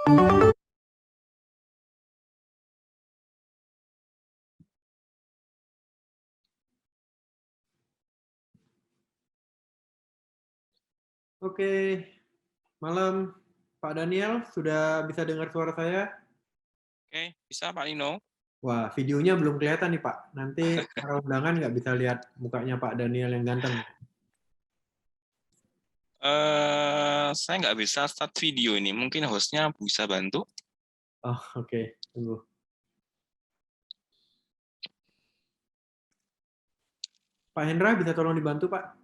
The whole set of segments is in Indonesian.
Oke, malam Pak Daniel, sudah bisa dengar suara saya? Oke, bisa Pak Nino. Wah, videonya belum kelihatan nih Pak. Nanti para undangan nggak bisa lihat mukanya Pak Daniel yang ganteng. Saya nggak bisa start video ini. Mungkin hostnya bisa bantu. Oh, oke. Tunggu. Pak Hendra, bisa tolong dibantu Pak?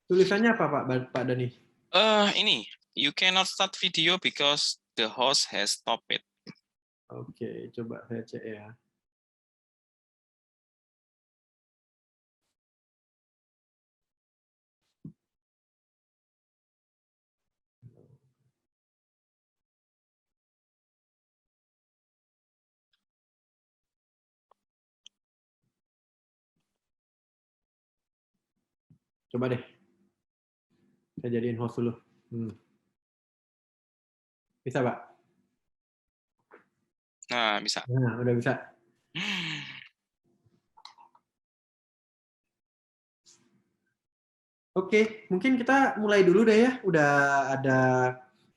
Tulisannya apa Pak Dani? Ini, you cannot start video because the host has stopped it. Oke, coba saya cek ya. Coba deh, saya jadiin host dulu. Bisa Pak? Nah, bisa. Nah, udah bisa. Oke, mungkin kita mulai dulu deh ya. Udah ada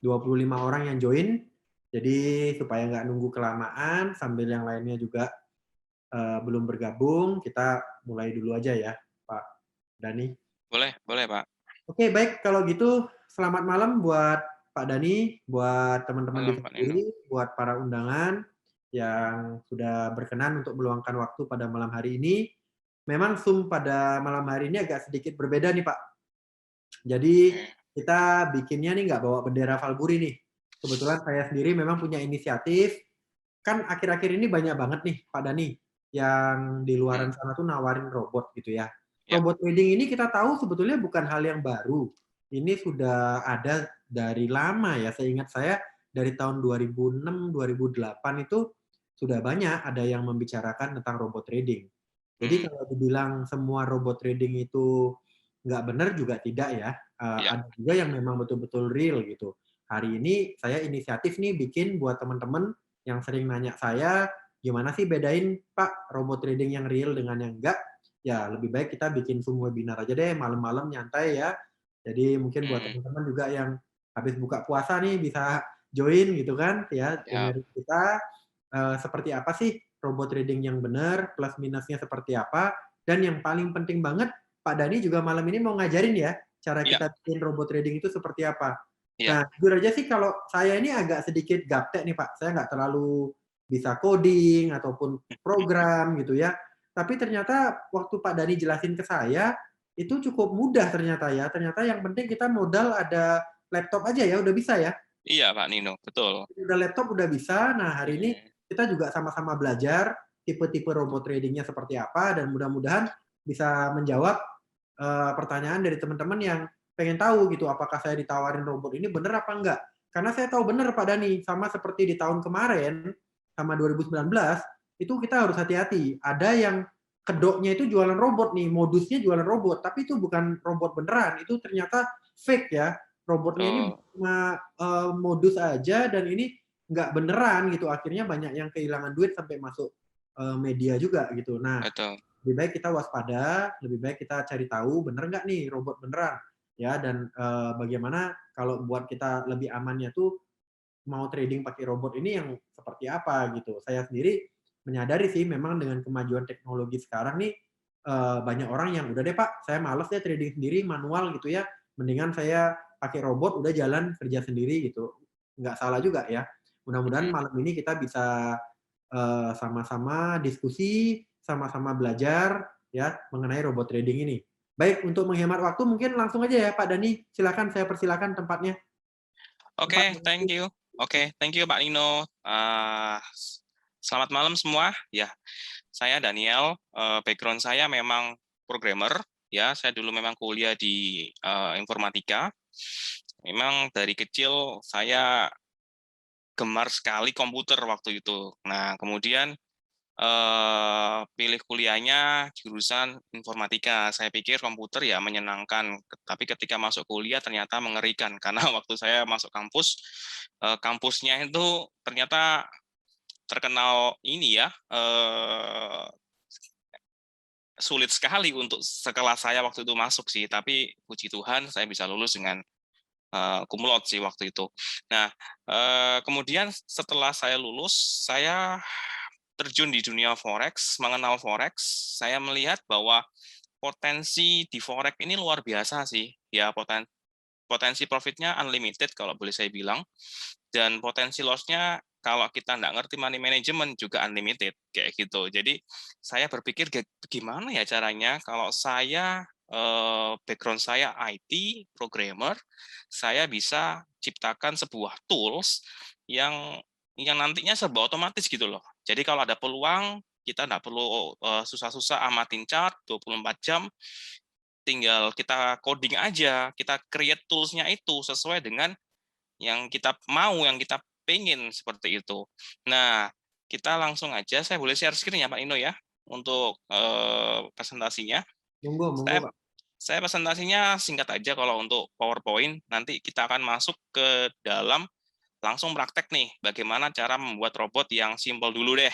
25 orang yang join. Jadi supaya nggak nunggu kelamaan, sambil yang lainnya juga belum bergabung, kita mulai dulu aja ya, Pak Dani. Boleh Pak. Oke, baik. Kalau gitu, selamat malam buat Pak Dani, buat teman-teman di Malam Pak Nino. sini, buat para undangan yang sudah berkenan untuk meluangkan waktu pada malam hari ini. Memang Zoom pada malam hari ini agak sedikit berbeda nih, Pak. Jadi Oke. kita bikinnya nih nggak bawa bendera Valburi nih. Kebetulan saya sendiri memang punya inisiatif. Kan akhir-akhir ini banyak banget nih Pak Dani yang di luaran sana tuh nawarin robot gitu ya. Ya. Robot trading ini kita tahu sebetulnya bukan hal yang baru. Ini sudah ada dari lama ya. Seingat saya dari tahun 2006, 2008 itu sudah banyak ada yang membicarakan tentang robot trading. Jadi kalau dibilang semua robot trading itu nggak benar juga tidak ya. Ya. Ada juga yang memang betul-betul real gitu. Hari ini saya inisiatif nih bikin buat teman-teman yang sering nanya saya, gimana sih bedain Pak robot trading yang real dengan yang enggak? Ya lebih baik kita bikin Zoom webinar aja deh malam-malam nyantai ya. Jadi mungkin buat teman-teman juga yang habis buka puasa nih bisa join gitu kan ya Ya. dengerin kita seperti apa sih robot trading yang benar, plus minusnya seperti apa, dan yang paling penting banget Pak Dani juga malam ini mau ngajarin ya cara Ya. kita bikin robot trading itu seperti apa. Ya. Nah, jujur aja sih kalau saya ini agak sedikit gaptek nih Pak. Saya nggak terlalu bisa coding ataupun program gitu ya. Tapi ternyata waktu Pak Dani jelasin ke saya, itu cukup mudah ternyata ya. Ternyata yang penting kita modal ada laptop aja ya, udah bisa ya. Iya Pak Nino, betul. Udah laptop udah bisa. Nah, hari ini Oke. kita juga sama-sama belajar tipe-tipe robot tradingnya seperti apa dan mudah-mudahan bisa menjawab pertanyaan dari teman-teman yang pengen tahu gitu apakah saya ditawarin robot ini bener apa enggak. Karena saya tahu bener Pak Dani, sama seperti di tahun kemarin sama 2019 itu kita harus hati-hati. Ada yang kedoknya itu jualan robot nih, modusnya jualan robot, tapi itu bukan robot beneran, itu ternyata fake ya. Robotnya ini Betul. cuma modus aja dan ini nggak beneran gitu. Akhirnya banyak yang kehilangan duit sampai masuk media juga gitu. Nah, Betul. lebih baik kita waspada, lebih baik kita cari tahu bener nggak nih robot beneran ya dan bagaimana kalau buat kita lebih amannya tuh mau trading pakai robot ini yang seperti apa gitu. Saya sendiri menyadari sih memang dengan kemajuan teknologi sekarang nih banyak orang yang udah deh Pak, saya males deh trading sendiri manual gitu ya. Mendingan saya pakai robot udah jalan kerja sendiri gitu. Nggak salah juga ya. Mudah-mudahan malam ini kita bisa sama-sama diskusi, sama-sama belajar ya mengenai robot trading ini. Baik, untuk menghemat waktu mungkin langsung aja ya Pak Dani, silakan saya persilakan tempatnya. Tempat Oke, thank you. Oke, thank you Pak Nino. Selamat malam semua. Ya, saya Daniel. Background saya memang programmer. Ya, saya dulu memang kuliah di informatika. Memang dari kecil saya gemar sekali komputer waktu itu. Nah, kemudian pilih kuliahnya jurusan informatika. Saya pikir komputer ya menyenangkan, tapi ketika masuk kuliah ternyata mengerikan karena waktu saya masuk kampus, kampusnya itu ternyata terkenal ini ya, sulit sekali untuk sekelas saya waktu itu masuk sih, tapi puji Tuhan saya bisa lulus dengan cum laude sih waktu itu. Nah, kemudian setelah saya lulus, saya terjun di dunia forex, mengenal forex, saya melihat bahwa potensi di forex ini luar biasa sih. Ya, potensi profitnya unlimited kalau boleh saya bilang, dan potensi loss-nya kalau kita nggak ngerti money management juga unlimited kayak gitu. Jadi saya berpikir gimana ya caranya kalau saya background saya IT programmer, saya bisa ciptakan sebuah tools yang nantinya serba otomatis gitu loh. Jadi kalau ada peluang kita nggak perlu susah-susah amatin chart 24 jam, tinggal kita coding aja, kita create tools-nya itu sesuai dengan yang kita mau, yang kita pengen seperti itu. Nah, kita langsung aja, saya boleh share screen ya Pak Ino ya, untuk presentasinya. Monggo, monggo Saya Kak. saya presentasinya singkat aja kalau untuk PowerPoint, nanti kita akan masuk ke dalam langsung praktek nih, bagaimana cara membuat robot yang simple dulu deh.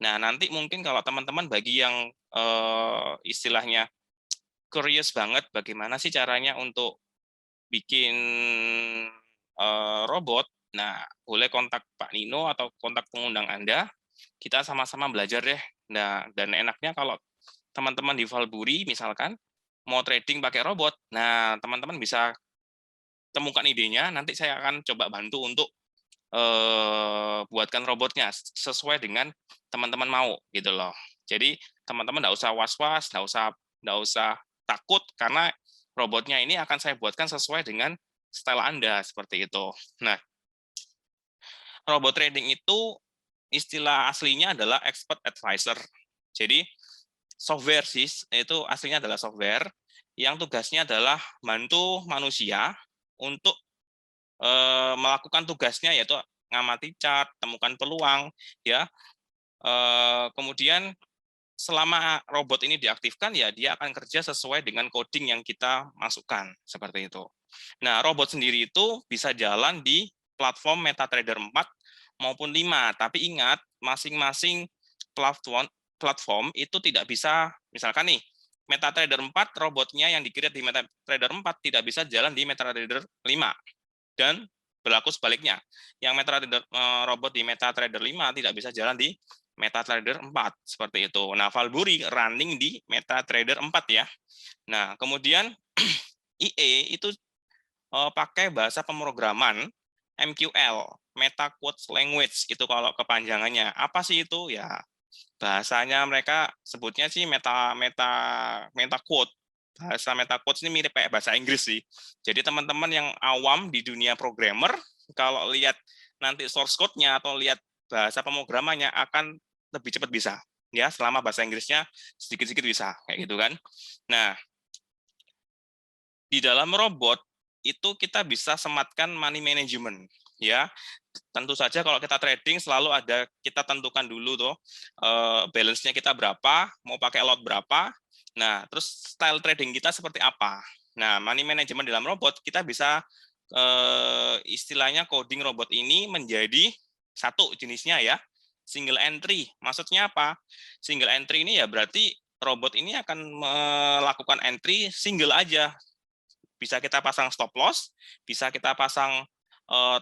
Nah, nanti mungkin kalau teman-teman bagi yang istilahnya curious banget bagaimana sih caranya untuk bikin robot, nah boleh kontak Pak Nino atau kontak pengundang Anda, kita sama-sama belajar deh. Nah, dan enaknya kalau teman-teman di Valburi misalkan mau trading pakai robot, nah teman-teman bisa temukan idenya, nanti saya akan coba bantu untuk buatkan robotnya sesuai dengan teman-teman mau gitu loh. Jadi teman-teman nggak usah was-was, nggak usah takut karena robotnya ini akan saya buatkan sesuai dengan style Anda seperti itu. Nah, robot trading itu istilah aslinya adalah expert advisor. Jadi software sih itu aslinya adalah software yang tugasnya adalah bantu manusia untuk melakukan tugasnya yaitu ngamati chart, temukan peluang, ya. Kemudian selama robot ini diaktifkan ya dia akan kerja sesuai dengan coding yang kita masukkan seperti itu. Nah, robot sendiri itu bisa jalan di platform MetaTrader 4 maupun 5, tapi ingat masing-masing platform itu tidak bisa, misalkan nih MetaTrader 4 robotnya yang di-create di MetaTrader 4 tidak bisa jalan di MetaTrader 5 dan berlaku sebaliknya. Yang robot di MetaTrader 5 tidak bisa jalan di MetaTrader 4 seperti itu. Nah, Valburi running di MetaTrader 4 ya. Nah, kemudian IE itu pakai bahasa pemrograman MQL, Meta Quotes Language itu kalau kepanjangannya. Apa sih itu? Ya, bahasanya mereka sebutnya sih meta quote. Bahasa meta quotes ini mirip kayak bahasa Inggris sih. Jadi teman-teman yang awam di dunia programmer kalau lihat nanti source code-nya atau lihat bahasa pemrogramannya akan lebih cepat bisa. Ya, selama bahasa Inggrisnya sedikit-sedikit bisa kayak gitu kan. Nah, di dalam robot itu kita bisa sematkan money management ya. Tentu saja kalau kita trading selalu ada kita tentukan dulu tuh balance-nya kita berapa, mau pakai lot berapa. Nah, terus style trading kita seperti apa. Nah, money management dalam robot kita bisa istilahnya coding robot ini menjadi satu jenisnya ya, single entry. Maksudnya apa? Single entry ini ya berarti robot ini akan melakukan entry single aja. Bisa kita pasang stop loss, bisa kita pasang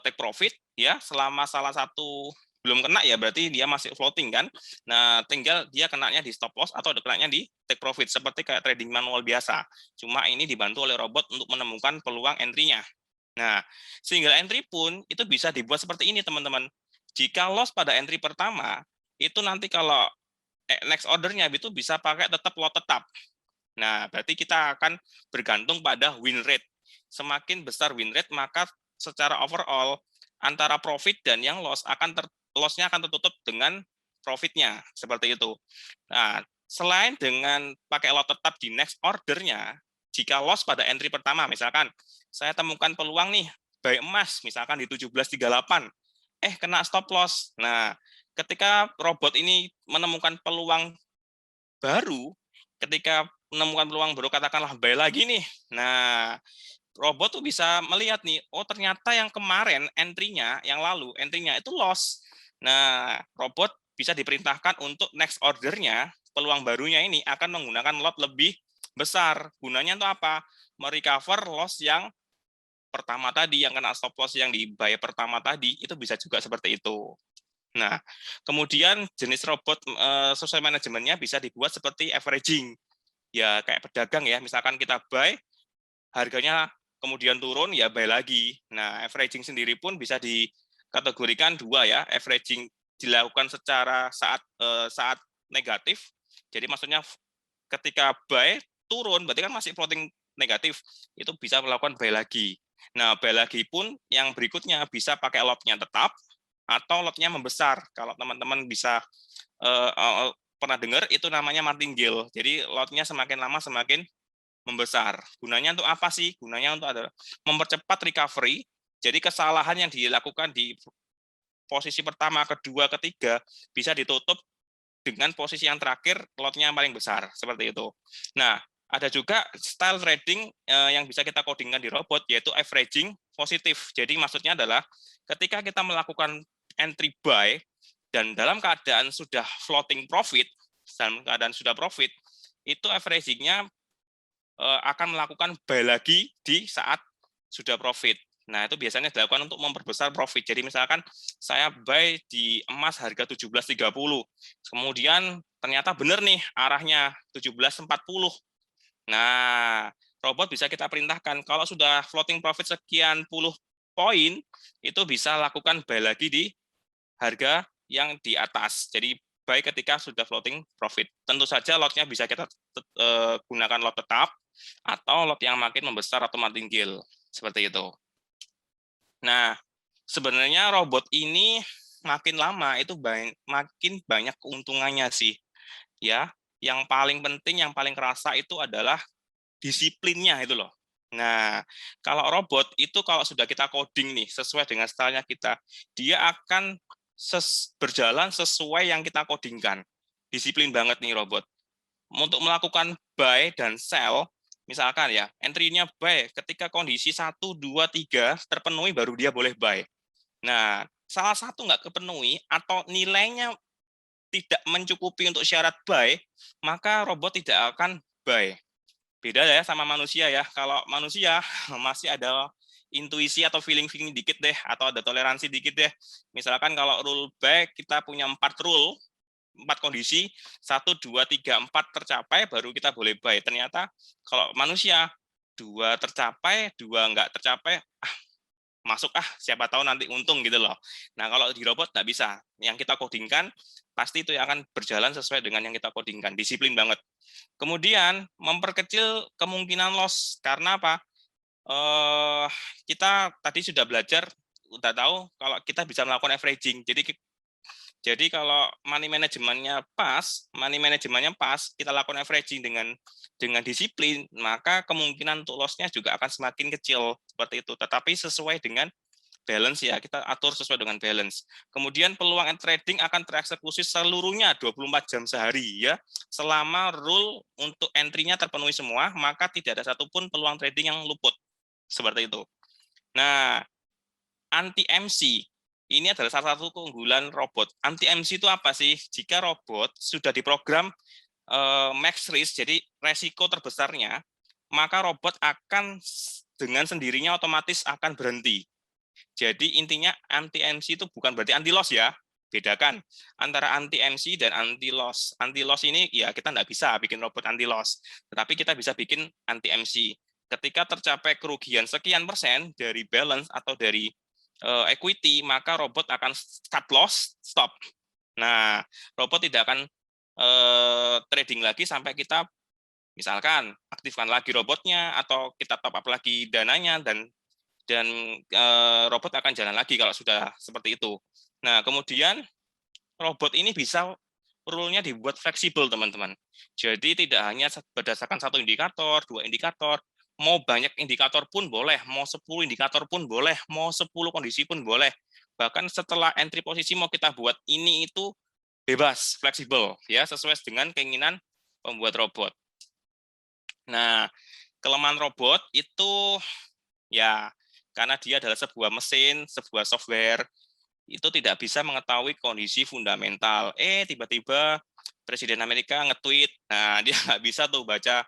take profit ya, selama salah satu belum kena ya berarti dia masih floating kan. Nah, tinggal dia kenanya di stop loss atau kenanya di take profit seperti kayak trading manual biasa. Cuma ini dibantu oleh robot untuk menemukan peluang entry-nya. Nah, single entry pun itu bisa dibuat seperti ini teman-teman. Jika loss pada entry pertama, itu nanti kalau next order-nya itu bisa pakai tetap lot tetap. Nah, berarti kita akan bergantung pada win rate. Semakin besar win rate, maka secara overall antara profit dan yang loss loss-nya akan tertutup dengan profitnya seperti itu. Nah, selain dengan pakai lot tetap di next order-nya, jika loss pada entry pertama, misalkan saya temukan peluang nih buy emas misalkan di 17.38, kena stop loss. Nah, ketika robot ini menemukan peluang baru, ketika menemukan peluang baru katakanlah buy lagi nih. Nah, robot tuh bisa melihat nih, oh ternyata yang kemarin entry-nya, yang lalu entry-nya itu loss. Nah, robot bisa diperintahkan untuk next order-nya, peluang barunya ini akan menggunakan lot lebih besar. Gunanya untuk apa? Merecover loss yang pertama tadi, yang kena stop loss yang di buy pertama tadi, itu bisa juga seperti itu. Nah, kemudian jenis robot sesuai manajemennya bisa dibuat seperti averaging. Ya kayak pedagang ya, misalkan kita buy, harganya kemudian turun, ya buy lagi. Nah, averaging sendiri pun bisa dikategorikan dua ya, averaging dilakukan secara saat negatif, jadi maksudnya ketika buy turun, berarti kan masih floating negatif, itu bisa melakukan buy lagi. Nah, buy lagi pun yang berikutnya bisa pakai lotnya tetap, atau lotnya membesar. Kalau teman-teman bisa pernah dengar, itu namanya martingale. Jadi lotnya semakin lama semakin membesar. Gunanya untuk apa sih? Gunanya untuk adalah mempercepat recovery. Jadi kesalahan yang dilakukan di posisi pertama, kedua, ketiga bisa ditutup dengan posisi yang terakhir, lotnya yang paling besar, seperti itu. Nah, ada juga style trading yang bisa kita codingkan di robot, yaitu averaging positif. Jadi maksudnya adalah ketika kita melakukan entry buy, dan dalam keadaan sudah floating profit, dalam keadaan sudah profit, itu averaging-nya akan melakukan buy lagi di saat sudah profit. Nah, itu biasanya dilakukan untuk memperbesar profit. Jadi misalkan saya buy di emas harga 17.30. Kemudian ternyata benar nih arahnya 17.40. Nah, robot bisa kita perintahkan kalau sudah floating profit sekian puluh poin, itu bisa lakukan buy lagi di harga yang di atas. Jadi buy ketika sudah floating profit. Tentu saja lotnya bisa kita gunakan lot tetap atau lot yang makin membesar atau martingale. Seperti itu. Nah, sebenarnya robot ini makin lama itu makin banyak keuntungannya sih. Ya, yang paling penting, yang paling kerasa itu adalah disiplinnya itu loh. Nah, kalau robot itu kalau sudah kita coding nih sesuai dengan stylenya kita, dia akan berjalan sesuai yang kita codingkan. Disiplin banget nih robot. Untuk melakukan buy dan sell, misalkan ya, entry-nya buy, ketika kondisi 1, 2, 3 terpenuhi baru dia boleh buy. Nah, salah satu nggak kepenuhi atau nilainya tidak mencukupi untuk syarat buy, maka robot tidak akan buy. Beda ya sama manusia ya. Kalau manusia masih ada intuisi atau feeling-feeling dikit deh, atau ada toleransi dikit deh. Misalkan kalau rule buy, kita punya 4 rule, 4 kondisi, 1, 2, 3, 4 tercapai, baru kita boleh buy. Ternyata kalau manusia, 2 tercapai, 2 nggak tercapai, masuk siapa tahu nanti untung gitu loh. Nah, kalau di robot nggak bisa. Yang kita codingkan pasti itu akan berjalan sesuai dengan yang kita codingkan. Disiplin banget. Kemudian memperkecil kemungkinan loss karena apa? Kita tadi sudah belajar, udah tahu kalau kita bisa melakukan averaging. Jadi kalau money manajemennya pas, kita lakukan averaging dengan disiplin, maka kemungkinan untuk loss-nya juga akan semakin kecil seperti itu. Tetapi sesuai dengan balance ya, kita atur sesuai dengan balance. Kemudian peluang trading akan tereksekusi seluruhnya 24 jam sehari ya. Selama rule untuk entry-nya terpenuhi semua, maka tidak ada satupun peluang trading yang luput. Seperti itu. Nah, anti MC ini adalah salah satu keunggulan robot. Anti MC itu apa sih? Jika robot sudah diprogram max risk, jadi resiko terbesarnya, maka robot akan dengan sendirinya otomatis akan berhenti. Jadi intinya anti MC itu bukan berarti anti loss ya. Bedakan antara anti MC dan anti loss. Anti loss ini ya kita nggak bisa bikin robot anti loss, tetapi kita bisa bikin anti MC. Ketika tercapai kerugian sekian persen dari balance atau dari equity, maka robot akan cut loss, stop. Nah, robot tidak akan trading lagi sampai kita misalkan aktifkan lagi robotnya atau kita top up lagi dananya dan robot akan jalan lagi kalau sudah seperti itu. Nah, kemudian robot ini bisa rule-nya dibuat fleksibel, teman-teman. Jadi tidak hanya berdasarkan satu indikator, 2 indikator, mau banyak indikator pun boleh, mau 10 indikator pun boleh, mau 10 kondisi pun boleh. Bahkan setelah entry posisi mau kita buat ini itu bebas, fleksibel, ya, sesuai dengan keinginan pembuat robot. Nah, kelemahan robot itu ya karena dia adalah sebuah mesin, sebuah software, itu tidak bisa mengetahui kondisi fundamental. Tiba-tiba Presiden Amerika nge-tweet, nah dia nggak bisa tuh baca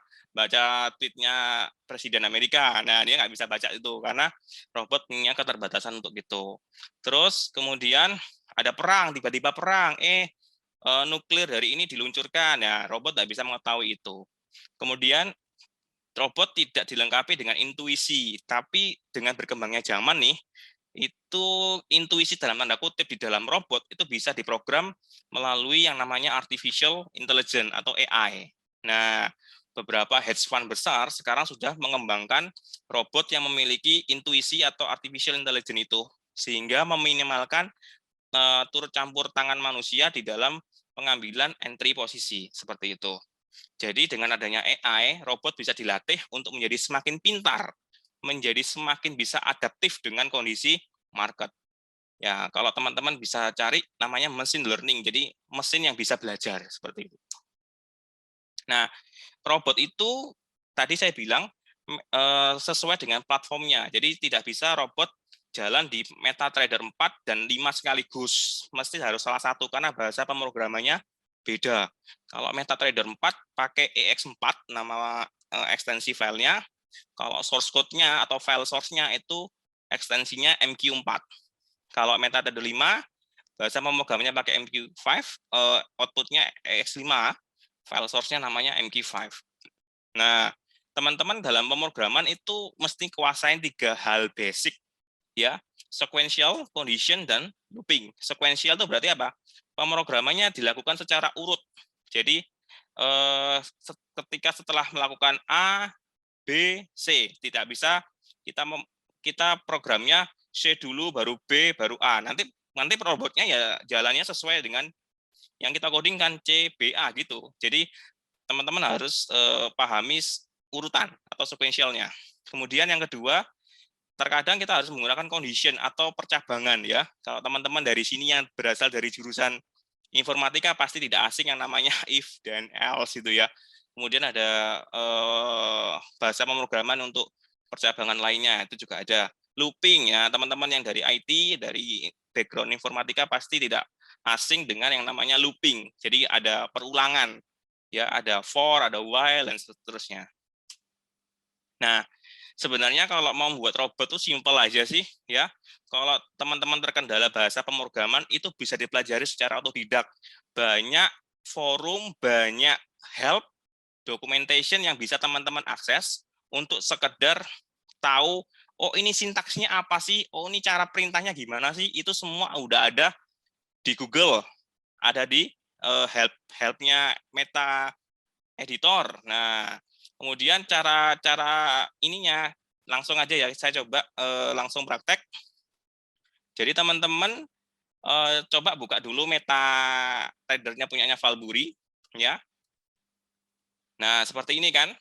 tweetnya Presiden Amerika. Nah, dia nggak bisa baca itu karena robot punya keterbatasan untuk itu. Terus kemudian ada perang, tiba-tiba perang, nuklir hari ini diluncurkan, ya robot nggak bisa mengetahui itu. Kemudian robot tidak dilengkapi dengan intuisi, tapi dengan berkembangnya zaman nih, itu intuisi dalam tanda kutip di dalam robot itu bisa diprogram melalui yang namanya artificial intelligence atau AI. Nah, beberapa hedge fund besar sekarang sudah mengembangkan robot yang memiliki intuisi atau artificial intelligence itu, sehingga meminimalkan turut campur tangan manusia di dalam pengambilan entry posisi, seperti itu. Jadi dengan adanya AI, robot bisa dilatih untuk menjadi semakin pintar, menjadi semakin bisa adaptif dengan kondisi market. Ya, kalau teman-teman bisa cari namanya machine learning, jadi mesin yang bisa belajar seperti itu. Nah, robot itu tadi saya bilang sesuai dengan platformnya. Jadi tidak bisa robot jalan di MetaTrader 4 dan 5 sekaligus. Mesti harus salah satu karena bahasa pemrogramannya beda. Kalau MetaTrader 4 pakai EX4 nama ekstensi filenya. Kalau source code-nya atau file source-nya itu ekstensinya MQ4. Kalau MetaTrader 5 bahasa pemrogramannya pakai MQ5, output-nya EX5, file source-nya namanya MQ5. Nah, teman-teman dalam pemrograman itu mesti kuasain 3 hal basic, ya, sequential, condition, dan looping. Sequential itu berarti apa? Pemrogramannya dilakukan secara urut. Jadi ketika setelah melakukan A, B, C, tidak bisa kita programnya C dulu, baru B, baru A. Nanti robotnya ya jalannya sesuai dengan yang kita codingkan C, B, A gitu. Jadi teman-teman harus pahami urutan atau sequentialnya. Kemudian yang kedua, terkadang kita harus menggunakan condition atau percabangan, ya. Kalau teman-teman dari sini yang berasal dari jurusan informatika pasti tidak asing yang namanya if dan else gitu ya. Kemudian ada bahasa pemrograman untuk percabangan lainnya, itu juga ada. Looping, ya, teman-teman yang dari IT, dari background informatika pasti tidak asing dengan yang namanya looping. Jadi ada perulangan, ya, ada for, ada while, dan seterusnya. Nah, sebenarnya kalau mau membuat robot itu simpel aja sih, ya. Kalau teman-teman terkendala bahasa pemrograman itu bisa dipelajari secara otodidak. Banyak forum, banyak help, documentation yang bisa teman-teman akses untuk sekedar tahu, oh ini sintaksnya apa sih, oh ini cara perintahnya gimana sih, itu semua udah ada di Google, ada di help-nya Meta Editor. Nah, kemudian cara ininya langsung aja ya, saya coba langsung praktek. Jadi teman-teman coba buka dulu MetaTrader-nya punyanya Valbury, ya. Nah, seperti ini kan.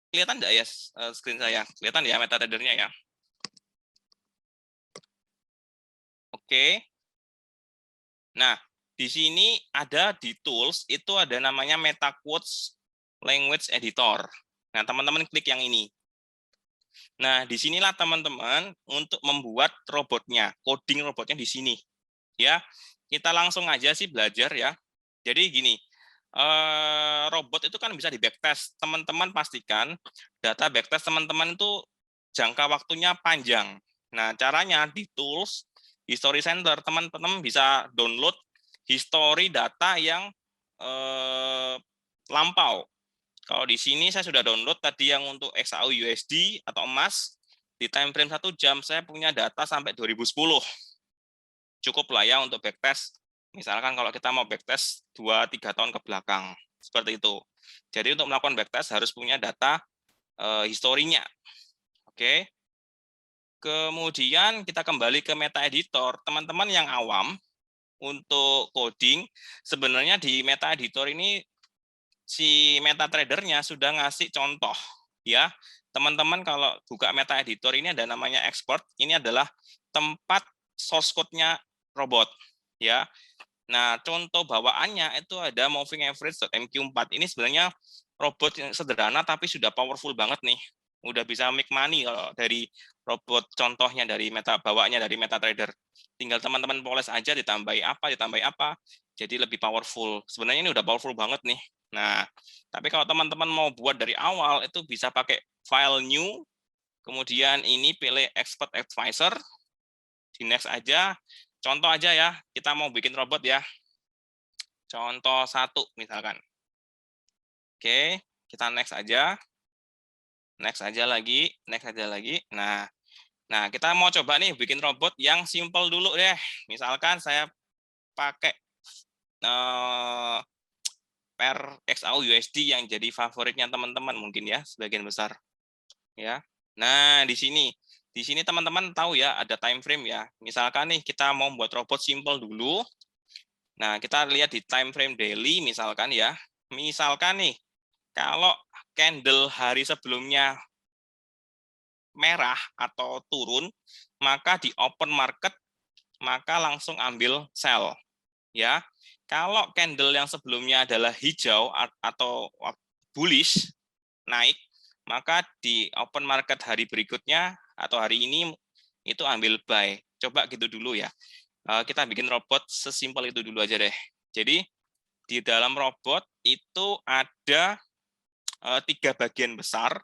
Kelihatan enggak ya screen saya? Kelihatan ya MetaTrader-nya ya. Oke. Nah, di sini ada di tools itu ada namanya MetaQuotes Language Editor. Nah, teman-teman klik yang ini. Nah, disinilah teman-teman untuk membuat robotnya, coding robotnya di sini. Ya, kita langsung aja sih belajar ya. Jadi gini, robot itu kan bisa di backtest. Teman-teman pastikan data backtest teman-teman itu jangka waktunya panjang. Nah, caranya di tools, History Center, teman-teman bisa download history data yang lampau. Kalau di sini saya sudah download tadi yang untuk XAU USD atau emas, di time frame 1 jam saya punya data sampai 2010. Cukup lah ya untuk backtest. Misalkan kalau kita mau backtest 2-3 tahun ke belakang. Seperti itu. Jadi untuk melakukan backtest harus punya data historinya. Oke. Kemudian kita kembali ke Meta Editor. Teman-teman yang awam untuk coding, sebenarnya di Meta Editor ini si MetaTrader-nya sudah ngasih contoh, ya. Teman-teman kalau buka Meta Editor ini ada namanya export, ini adalah tempat source code-nya robot, ya. Nah, contoh bawaannya itu ada moving average.mq4. Ini sebenarnya robot yang sederhana tapi sudah powerful banget nih. Udah bisa make money kalau dari robot contohnya dari bawaannya dari MetaTrader. Tinggal teman-teman poles aja ditambahi apa. Jadi lebih powerful. Sebenarnya ini udah powerful banget nih. Nah, tapi kalau teman-teman mau buat dari awal itu bisa pakai file new, kemudian ini pilih expert advisor, di next aja. Contoh aja ya, kita mau bikin robot ya. Contoh 1 misalkan. Oke, kita next aja. Next aja lagi. Nah, kita mau coba nih bikin robot yang simple dulu deh. Misalkan saya pakai per XAU USD yang jadi favoritnya teman-teman mungkin ya, sebagian besar. Ya. Nah, di sini teman-teman tahu ya ada time frame ya. Misalkan nih kita mau buat robot simple dulu. Nah, kita lihat di time frame daily misalkan ya. Misalkan nih kalau candle hari sebelumnya merah atau turun, maka di open market maka langsung ambil sell ya. Kalau candle yang sebelumnya adalah hijau atau bullish naik, maka di open market hari berikutnya atau hari ini itu ambil buy. Coba gitu dulu ya. Kita bikin robot sesimpel itu dulu aja deh. Jadi di dalam robot itu ada 3 bagian besar,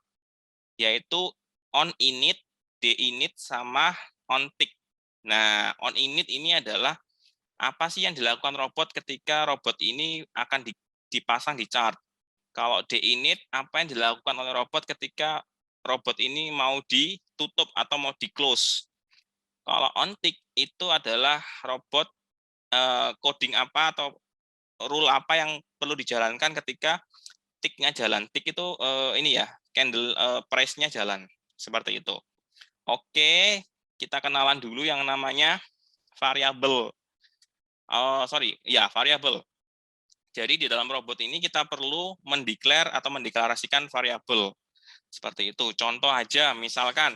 yaitu on init, D-init, sama on tick. Nah, on init ini adalah apa sih yang dilakukan robot ketika robot ini akan dipasang di chart. Kalau D-init, apa yang dilakukan oleh robot ketika robot ini mau ditutup atau mau di-close. Kalau on tick itu adalah robot coding apa atau rule apa yang perlu dijalankan ketika tick-nya jalan. Tick itu ini ya, candle price-nya jalan. Seperti itu. Oke, kita kenalan dulu yang namanya variabel. Variabel. Jadi di dalam robot ini kita perlu mendeklar atau mendeklarasikan variabel. Seperti itu. Contoh aja, misalkan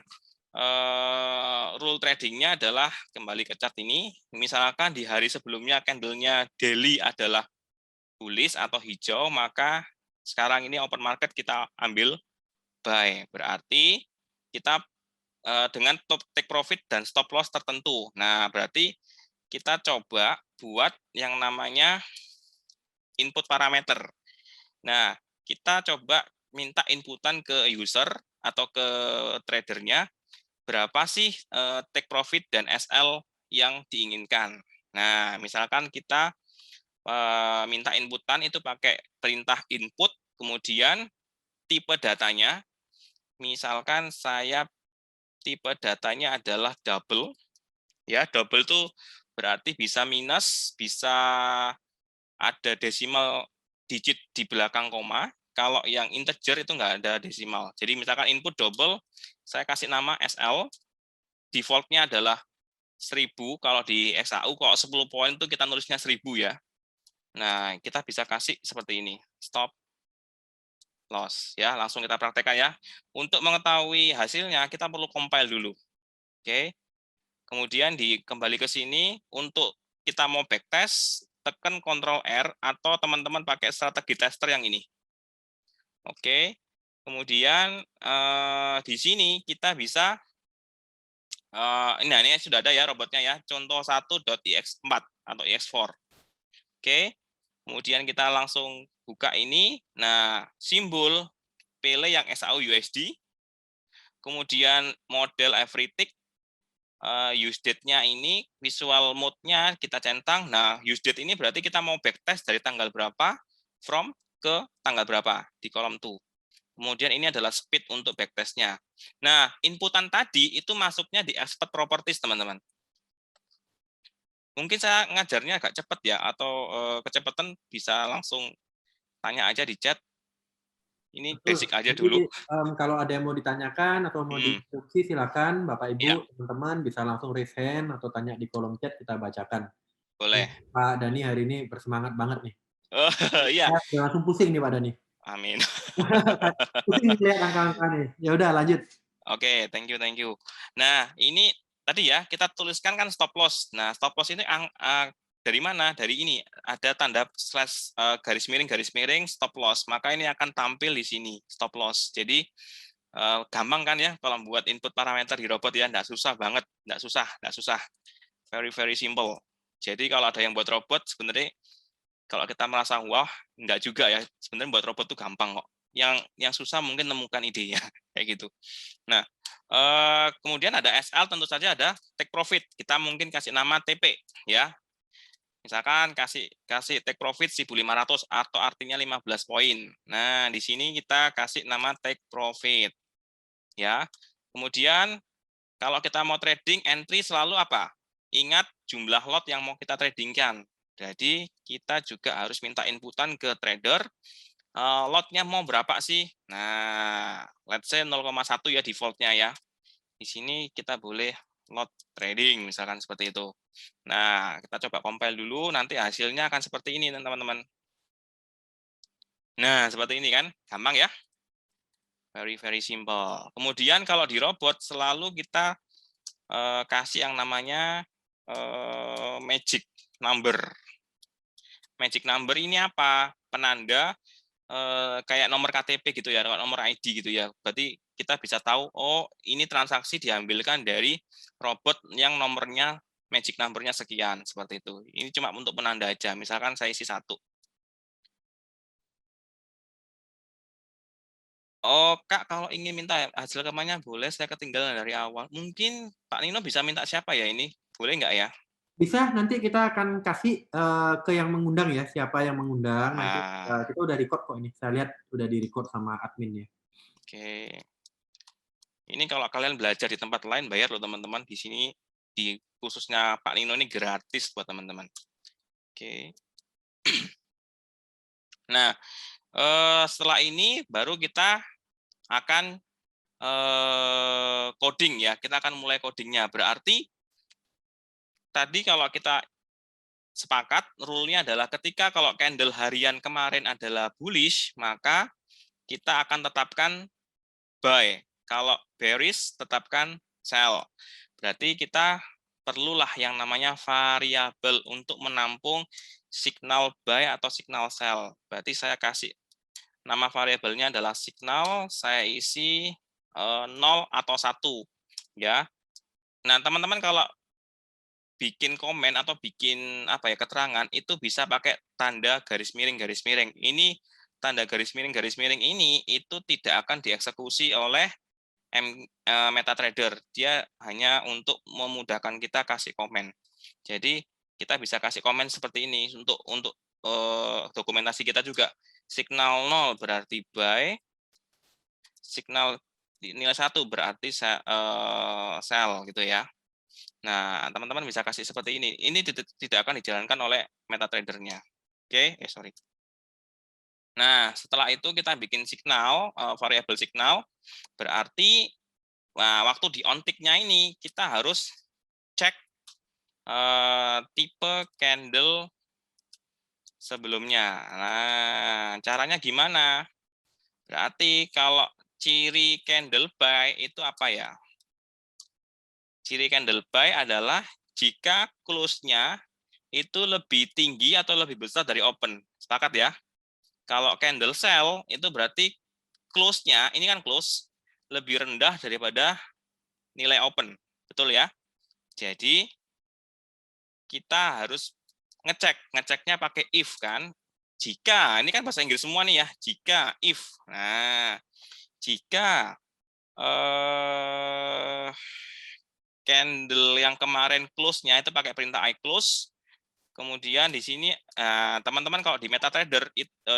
rule tradingnya adalah kembali ke chart ini. Misalkan di hari sebelumnya candle-nya daily adalah bullish atau hijau, maka sekarang ini open market kita ambil buy. Berarti kita dengan top take profit dan stop loss tertentu. Nah, berarti kita coba buat yang namanya input parameter. Nah, kita coba minta inputan ke user atau ke tradernya berapa sih take profit dan SL yang diinginkan. Nah, misalkan kita minta inputan itu pakai perintah input, kemudian tipe datanya, misalkan saya tipe datanya adalah double, ya double itu berarti bisa minus, bisa ada desimal digit di belakang koma. Kalau yang integer itu nggak ada desimal. Jadi misalkan input double, saya kasih nama SL, defaultnya adalah 1000. Kalau di XAU, kalau 10 poin itu kita nulisnya 1000 ya. Nah, kita bisa kasih seperti ini, stop loss. Ya, langsung kita praktekkan ya. Untuk mengetahui hasilnya, kita perlu compile dulu. Oke. Kemudian kembali ke sini, untuk kita mau backtest, tekan Ctrl R atau teman-teman pakai strategi tester yang ini. Oke. Kemudian di sini kita bisa ini sudah ada ya robotnya ya. Contoh 1.ix4 atau ix4. Oke. Kemudian kita langsung buka ini. Nah, simbol pilih yang XAU USD. Kemudian model every tick. Use date-nya ini, visual mode-nya kita centang. Nah, use date ini berarti kita mau backtest dari tanggal berapa, from ke tanggal berapa di kolom 2. Kemudian ini adalah speed untuk backtest-nya. Nah, inputan tadi itu masuknya di expert properties, teman-teman. Mungkin saya ngajarnya agak cepat ya, atau kecepatan bisa langsung tanya aja di chat. Ini basic aja dulu. Jadi, kalau ada yang mau ditanyakan atau mau diinstruksi, silakan Bapak Ibu, Ya. teman-teman bisa langsung raise hand atau tanya di kolom chat, kita bacakan. Boleh. Pak Dani hari ini bersemangat banget nih. Iya. Saya langsung pusing nih Pak Dani. Amin. Pusing lihat angka-angka nih. Ya udah lanjut. Oke, thank you. Nah, ini tadi ya kita tuliskan kan stop loss. Nah, stop loss ini dari mana? Dari ini ada tanda slash garis miring stop loss. Maka ini akan tampil di sini stop loss. Jadi gampang kan ya kalau buat input parameter di robot ya, nggak susah banget, nggak susah, very simple. Jadi kalau ada yang buat robot sebenarnya kalau kita merasa wah nggak juga ya, sebenarnya buat robot tuh gampang kok. Yang susah mungkin nemukan idenya kayak gitu. Nah, kemudian ada SL, tentu saja ada take profit. Kita mungkin kasih nama TP ya. Misalkan kasih take profit 1.500 atau artinya 15 poin. Nah, di sini kita kasih nama take profit ya. Kemudian kalau kita mau trading, entry selalu apa? Ingat jumlah lot yang mau kita tradingkan. Jadi kita juga harus minta inputan ke trader, lotnya mau berapa sih? Nah, let's say 0,1 ya defaultnya ya. Di sini kita boleh lot trading, misalkan seperti itu. Nah, kita coba compile dulu, nanti hasilnya akan seperti ini, teman-teman. Nah, seperti ini kan, gampang ya? Very simple. Kemudian kalau di robot, selalu kita kasih yang namanya magic number. Magic number ini apa? Penanda kayak nomor KTP gitu ya, nomor ID gitu ya. Berarti kita bisa tahu, oh ini transaksi diambilkan dari robot yang nomornya magic number-nya sekian, seperti itu. Ini cuma untuk penanda aja. Misalkan saya isi 1. Oh, Kak, kalau ingin minta hasil rekamannya boleh saya ketinggalan dari awal. Mungkin Pak Nino bisa minta siapa ya ini? Boleh nggak ya? Bisa, nanti kita akan kasih ke yang mengundang ya, siapa yang mengundang. Nanti Ah, kita udah record kok ini. Saya lihat udah di record sama admin ya. oke. Ini kalau kalian belajar di tempat lain bayar loh teman-teman. Di sini di khususnya Pak Nino ini gratis buat teman-teman. Oke. Nah, setelah ini baru kita akan coding ya. Kita akan mulai codingnya. Berarti tadi kalau kita sepakat, rule-nya adalah ketika kalau candle harian kemarin adalah bullish, maka kita akan tetapkan buy. Kalau bearish, tetapkan sell. Berarti kita perlulah yang namanya variabel untuk menampung signal buy atau signal sell. Berarti saya kasih nama variabelnya adalah signal, saya isi 0 atau 1 ya. Nah, teman-teman kalau bikin komen atau bikin apa ya keterangan itu bisa pakai tanda garis miring. Ini tanda garis miring ini itu tidak akan dieksekusi oleh MetaTrader. Dia hanya untuk memudahkan kita kasih komen. Jadi kita bisa kasih komen seperti ini untuk dokumentasi kita juga. Signal 0 berarti buy, signal nilai 1 berarti sell gitu ya. Nah, teman-teman bisa kasih seperti ini. Ini tidak akan dijalankan oleh MetaTrader-nya. Oke, sorry. Nah, setelah itu kita bikin signal, variabel signal, berarti waktu di on tick-nya ini kita harus cek tipe candle sebelumnya. Nah, caranya gimana? Berarti kalau ciri candle buy itu apa ya? Ciri candle buy adalah jika close-nya itu lebih tinggi atau lebih besar dari open. Sepakat ya? Kalau candle sell itu berarti close-nya, ini kan close, lebih rendah daripada nilai open. Betul ya? Jadi kita harus ngeceknya pakai if kan. Jika, ini kan bahasa Inggris semua nih ya, jika, if. Nah, jika candle yang kemarin close-nya itu pakai perintah I close, kemudian di sini teman-teman kalau di MetaTrader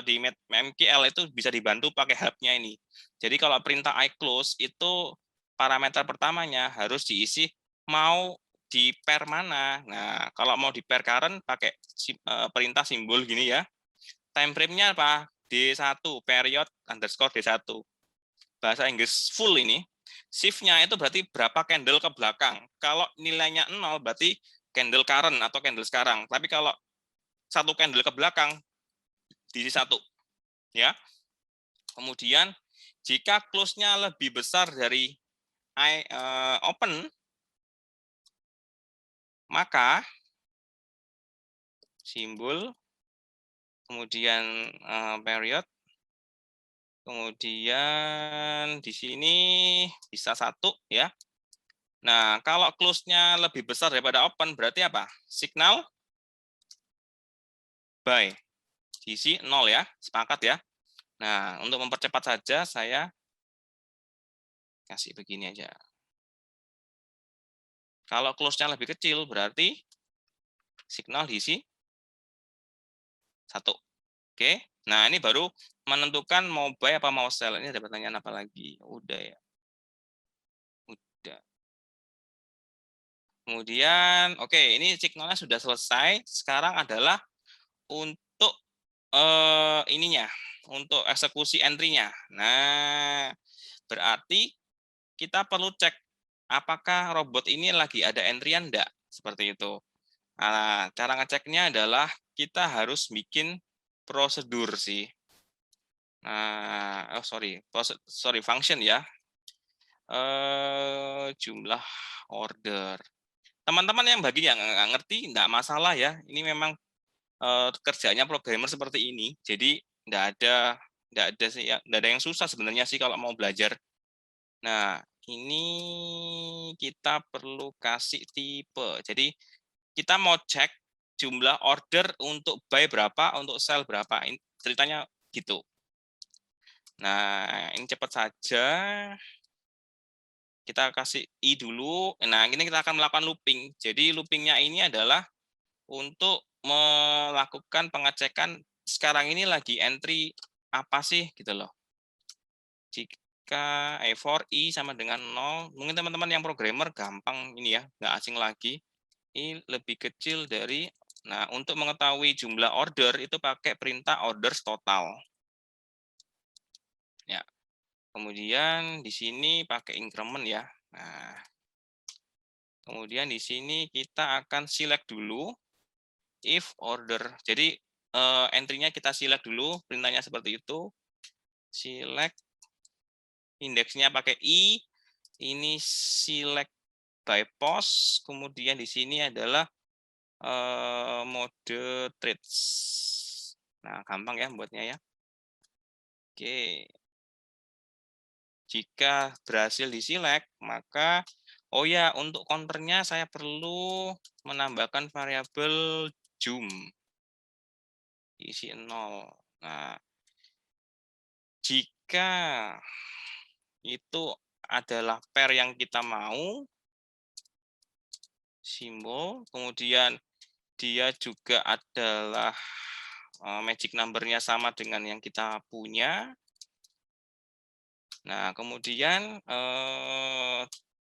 di MQL itu bisa dibantu pakai hub-nya ini. Jadi kalau perintah I close itu parameter pertamanya harus diisi mau di pair mana. Nah, kalau mau di pair current pakai perintah simbol gini ya. Time frame-nya apa? D1, period underscore D1. Bahasa Inggris full ini. Shift-nya itu berarti berapa candle ke belakang. Kalau nilainya 0 berarti candle current atau candle sekarang. Tapi kalau satu candle ke belakang, diisi 1. Ya. Kemudian jika close-nya lebih besar dari open, Maka simbol, kemudian period, kemudian di sini bisa 1 ya. Nah, kalau close-nya lebih besar daripada open berarti apa? Signal buy. Diisi 0 ya, sepakat ya. Nah, untuk mempercepat saja saya kasih begini aja. Kalau close-nya lebih kecil berarti signal diisi 1. Oke. Nah, ini baru menentukan mau buy apa mau sell. Ini ada pertanyaan apa lagi? Udah ya. Udah. Kemudian, oke, ini signalnya sudah selesai. Sekarang adalah untuk ininya, untuk eksekusi entry-nya. Nah, berarti kita perlu cek apakah robot ini lagi ada entryan enggak, seperti itu. Nah, cara ngeceknya adalah kita harus bikin prosedur sih. Nah, sorry, function ya. Jumlah order. Teman-teman yang bagi yang nggak ngerti, nggak masalah ya. Ini memang kerjanya programmer seperti ini. Jadi nggak ada sih ya, nggak ada yang susah sebenarnya sih kalau mau belajar. Nah, ini kita perlu kasih tipe. Jadi kita mau cek jumlah order untuk buy berapa, untuk sell berapa. Ini ceritanya gitu. Nah, ini cepat saja. Kita kasih i dulu. Nah, ini kita akan melakukan looping. Jadi loopingnya ini adalah untuk melakukan pengecekan sekarang ini lagi entry apa sih gitu loh. Jika for i sama dengan 0, mungkin teman-teman yang programmer gampang ini ya, nggak asing lagi. I lebih kecil dari, nah untuk mengetahui jumlah order itu pakai perintah orders total. Ya. Kemudian di sini pakai increment ya. Nah, kemudian di sini kita akan select dulu if order. Jadi entry-nya kita select dulu, perintahnya seperti itu. Select, indeksnya pakai i, ini select by post, kemudian di sini adalah mode trades. Nah, gampang ya buatnya ya. Oke. Jika berhasil di-select, maka oh ya, untuk counternya saya perlu menambahkan variabel zoom. Isi 0. Nah, jika itu adalah pair yang kita mau, simbol, kemudian dia juga adalah magic number-nya sama dengan yang kita punya. Nah, kemudian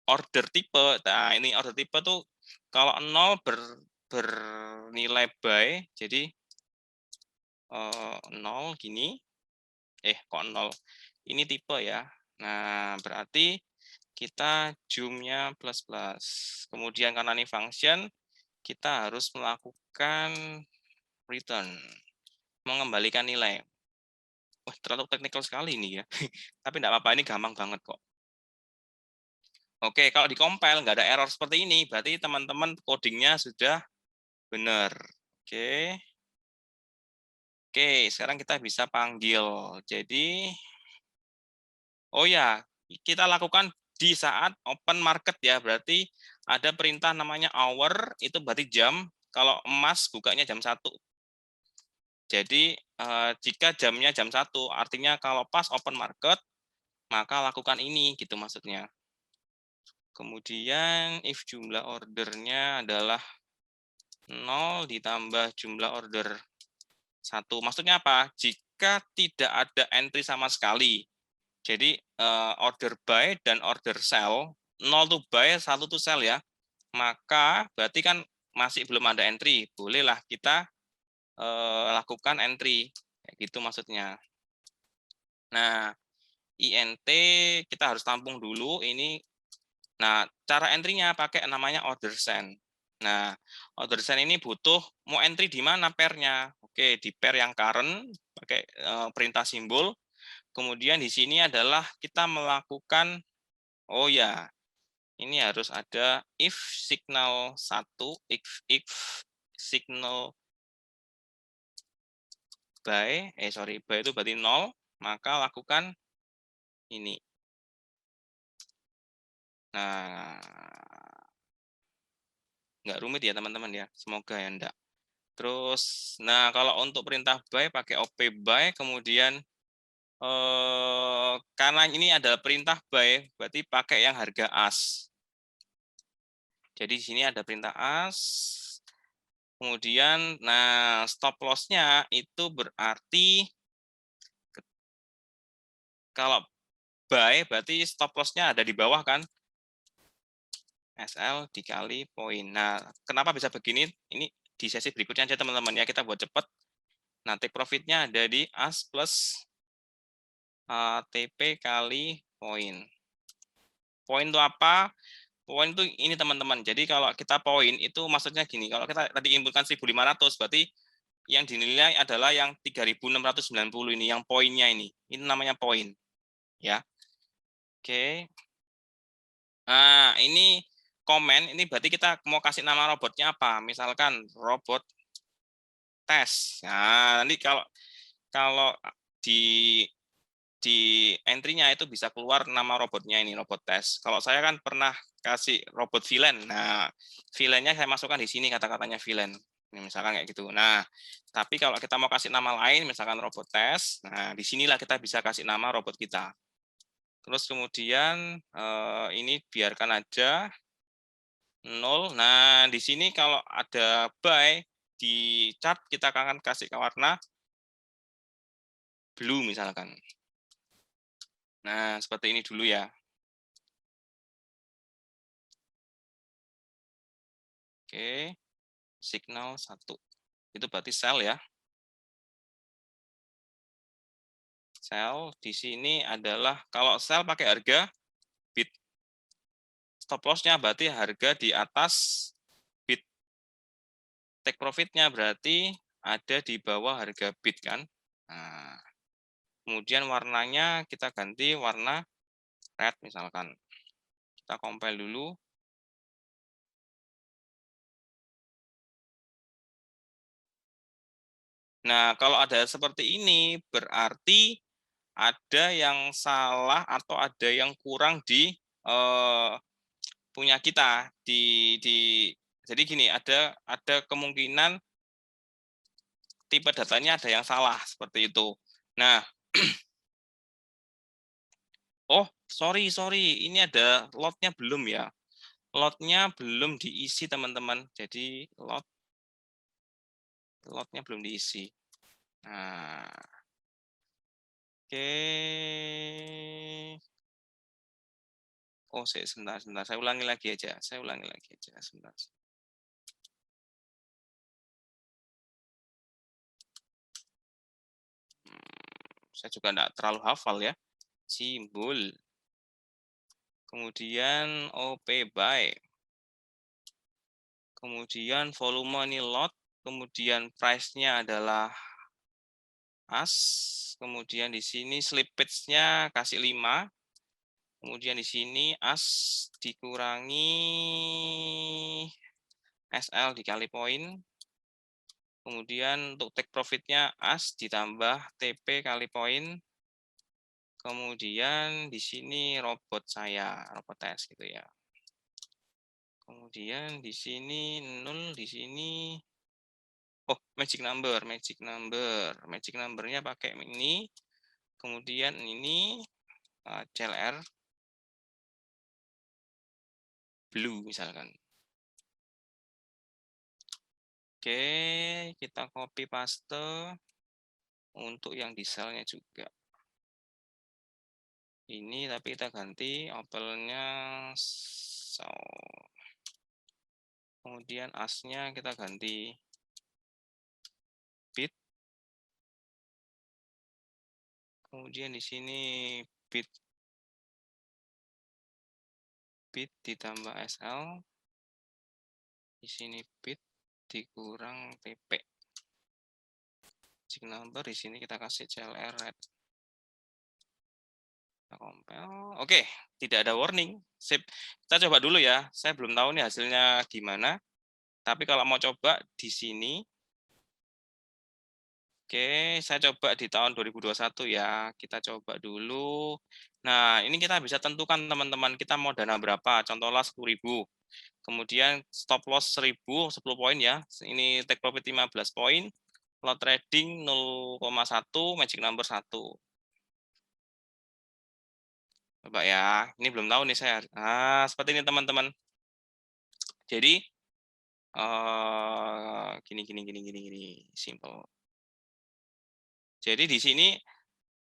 order tipe. Nah, ini order tipe tuh kalau 0 bernilai buy, jadi 0 gini. Kok 0? Ini tipe ya. Nah, berarti kita zoom-nya plus-plus. Kemudian karena ini function, kita harus melakukan return, mengembalikan nilai. Wah, terlalu teknikal sekali ini ya. Tapi enggak apa-apa, ini gampang banget kok. Oke, kalau di-compile nggak ada error seperti ini, berarti teman-teman codingnya sudah benar. Oke. Oke, sekarang kita bisa panggil. Jadi, oh ya, kita lakukan di saat open market ya, berarti ada perintah namanya hour, itu berarti jam. Kalau emas bukanya jam 1. Jadi, jika jamnya jam 1, artinya kalau pas open market, maka lakukan ini, gitu maksudnya. Kemudian, if jumlah ordernya adalah 0 ditambah jumlah order 1. Maksudnya apa? Jika tidak ada entry sama sekali. Jadi, order buy dan order sell, 0 tuh buy, 1 tuh sell ya. Maka berarti kan masih belum ada entry. Bolehlah kita lakukan entry. Kayak gitu maksudnya. Nah, int kita harus tampung dulu ini. Nah, cara entry-nya pakai namanya order send. Nah, order send ini butuh mau entry di mana pair-nya. Oke, di pair yang current pakai perintah simbol. Kemudian di sini adalah kita melakukan, oh ya, ini harus ada if signal 1, if signal by itu berarti 0, maka lakukan ini. Nah, nggak rumit ya teman-teman ya, semoga ya enggak. Terus, nah kalau untuk perintah by pakai op by, kemudian karena ini adalah perintah by, berarti pakai yang harga as. Jadi di sini ada perintah as. Kemudian, nah stop loss-nya itu berarti kalau buy berarti stop loss-nya ada di bawah kan? SL dikali poin. Nah, kenapa bisa begini? Ini di sesi berikutnya aja teman-teman ya, kita buat cepat. Nah, take profit-nya ada di as plus TP kali poin. Poin itu apa? Poin itu ini teman-teman. Jadi kalau kita poin itu maksudnya gini, kalau kita tadi inputkan 1.500 berarti yang dinilai adalah yang 3.690 ini, yang poinnya ini. Ini namanya poin. Ya. Oke. Nah, ini komen, ini berarti kita mau kasih nama robotnya apa? Misalkan robot tes. Nah, nanti kalau kalau di entry-nya itu bisa keluar nama robotnya ini, robot tes. Kalau saya kan pernah kasih robot villain. Nah, villain-nya saya masukkan di sini kata-katanya villain. Ini misalkan kayak gitu. Nah, tapi kalau kita mau kasih nama lain, misalkan robot tes, nah disinilah kita bisa kasih nama robot kita. Terus kemudian ini biarkan aja 0. Nah, di sini kalau ada buy di chart kita akan kasih ke warna blue misalkan. Nah, seperti ini dulu ya. Oke, signal 1. Itu berarti sell ya. Sell di sini adalah kalau sell pakai harga bid. Stop loss-nya berarti harga di atas bid. Take profit-nya berarti ada di bawah harga bid kan. Nah, kemudian warnanya kita ganti warna red misalkan. Kita compile dulu. Nah, kalau ada seperti ini, berarti ada yang salah atau ada yang kurang di punya kita. Jadi gini, ada kemungkinan tipe datanya ada yang salah, seperti itu. Nah, oh, sorry, ini ada lotnya belum ya. Lotnya belum diisi, teman-teman. Jadi, lotnya belum diisi. Nah, oke. Oh, sebentar. Saya ulangi lagi aja. Sebentar. Saya juga enggak terlalu hafal ya. Simbol. Kemudian OP buy. Kemudian volume ini lot. Kemudian price-nya adalah as. Kemudian di sini slippage-nya kasih 5. Kemudian di sini as dikurangi SL dikali poin. Kemudian untuk take profit-nya as ditambah TP kali poin. Kemudian di sini robot tes gitu ya. Kemudian di sini 0, di sini magic number. Magic number-nya pakai ini. Kemudian ini CLR blue misalkan. Oke, kita copy paste untuk yang di sel-nya juga. Ini tapi kita ganti opel-nya so. Kemudian as-nya kita ganti bit. Kemudian di sini bit ditambah SL. Di sini bit dikurang TP. Magic number di sini kita kasih CLR red. Oke, tidak ada warning. Sip. Kita coba dulu ya. Saya belum tahu nih hasilnya gimana. Tapi kalau mau coba di sini, oke, saya coba di tahun 2021 ya. Kita coba dulu. Nah, ini kita bisa tentukan teman-teman, kita mau dana berapa. Contohnya 10.000. Kemudian stop loss 1000, 10 poin ya. Ini take profit 15 poin. Lot trading 0,1, magic number 1. Coba ya. Ini belum tahu nih saya. Seperti ini teman-teman. Jadi gini, simple. Jadi di sini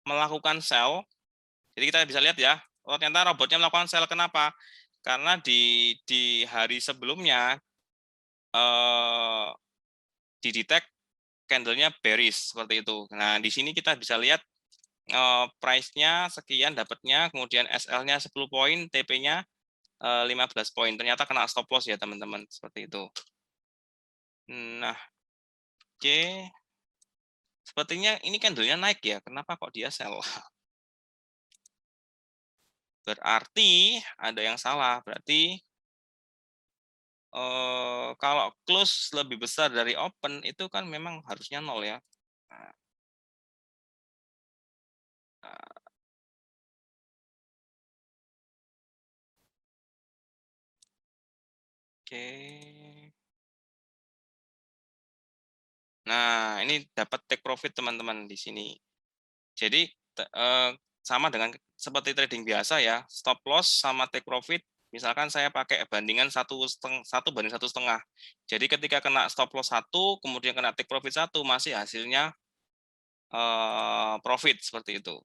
melakukan sell. Jadi kita bisa lihat ya, ternyata robotnya melakukan sell. Kenapa? Karena di hari sebelumnya didetect candle-nya bearish seperti itu. Nah, di sini kita bisa lihat price-nya sekian dapatnya, kemudian SL-nya 10 poin, TP-nya 15 poin. Ternyata kena stop loss ya, teman-teman, seperti itu. Nah, oke. Sepertinya ini candle-nya naik ya. Kenapa kok dia sell? Berarti ada yang salah. Berarti kalau close lebih besar dari open itu kan memang harusnya nol ya. Nah, oke. Nah, ini dapat take profit teman-teman di sini. Jadi sama dengan seperti trading biasa ya, stop loss sama take profit. Misalkan saya pakai bandingan 1 banding 1,5. Jadi ketika kena stop loss 1, kemudian kena take profit 1, masih hasilnya profit seperti itu.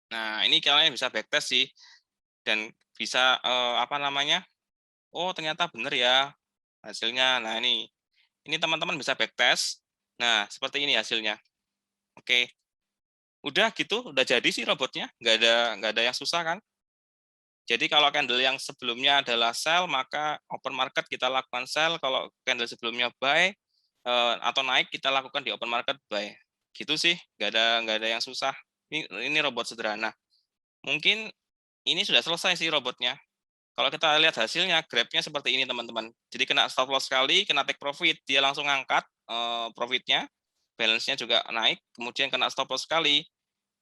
Nah, ini kalian bisa backtest sih dan bisa apa namanya? Oh, ternyata benar ya hasilnya. Nah, ini teman-teman bisa backtest. Nah, seperti ini hasilnya. Oke. Udah gitu, udah jadi sih robotnya. Nggak ada yang susah kan? Jadi kalau candle yang sebelumnya adalah sell, maka open market kita lakukan sell. Kalau candle sebelumnya buy atau naik, kita lakukan di open market buy. Gitu sih, nggak ada yang susah. Ini robot sederhana. Mungkin ini sudah selesai sih robotnya. Kalau kita lihat hasilnya, grabnya seperti ini teman-teman. Jadi kena stop loss sekali, kena take profit, dia langsung angkat profitnya, balance-nya juga naik, kemudian kena stop loss sekali.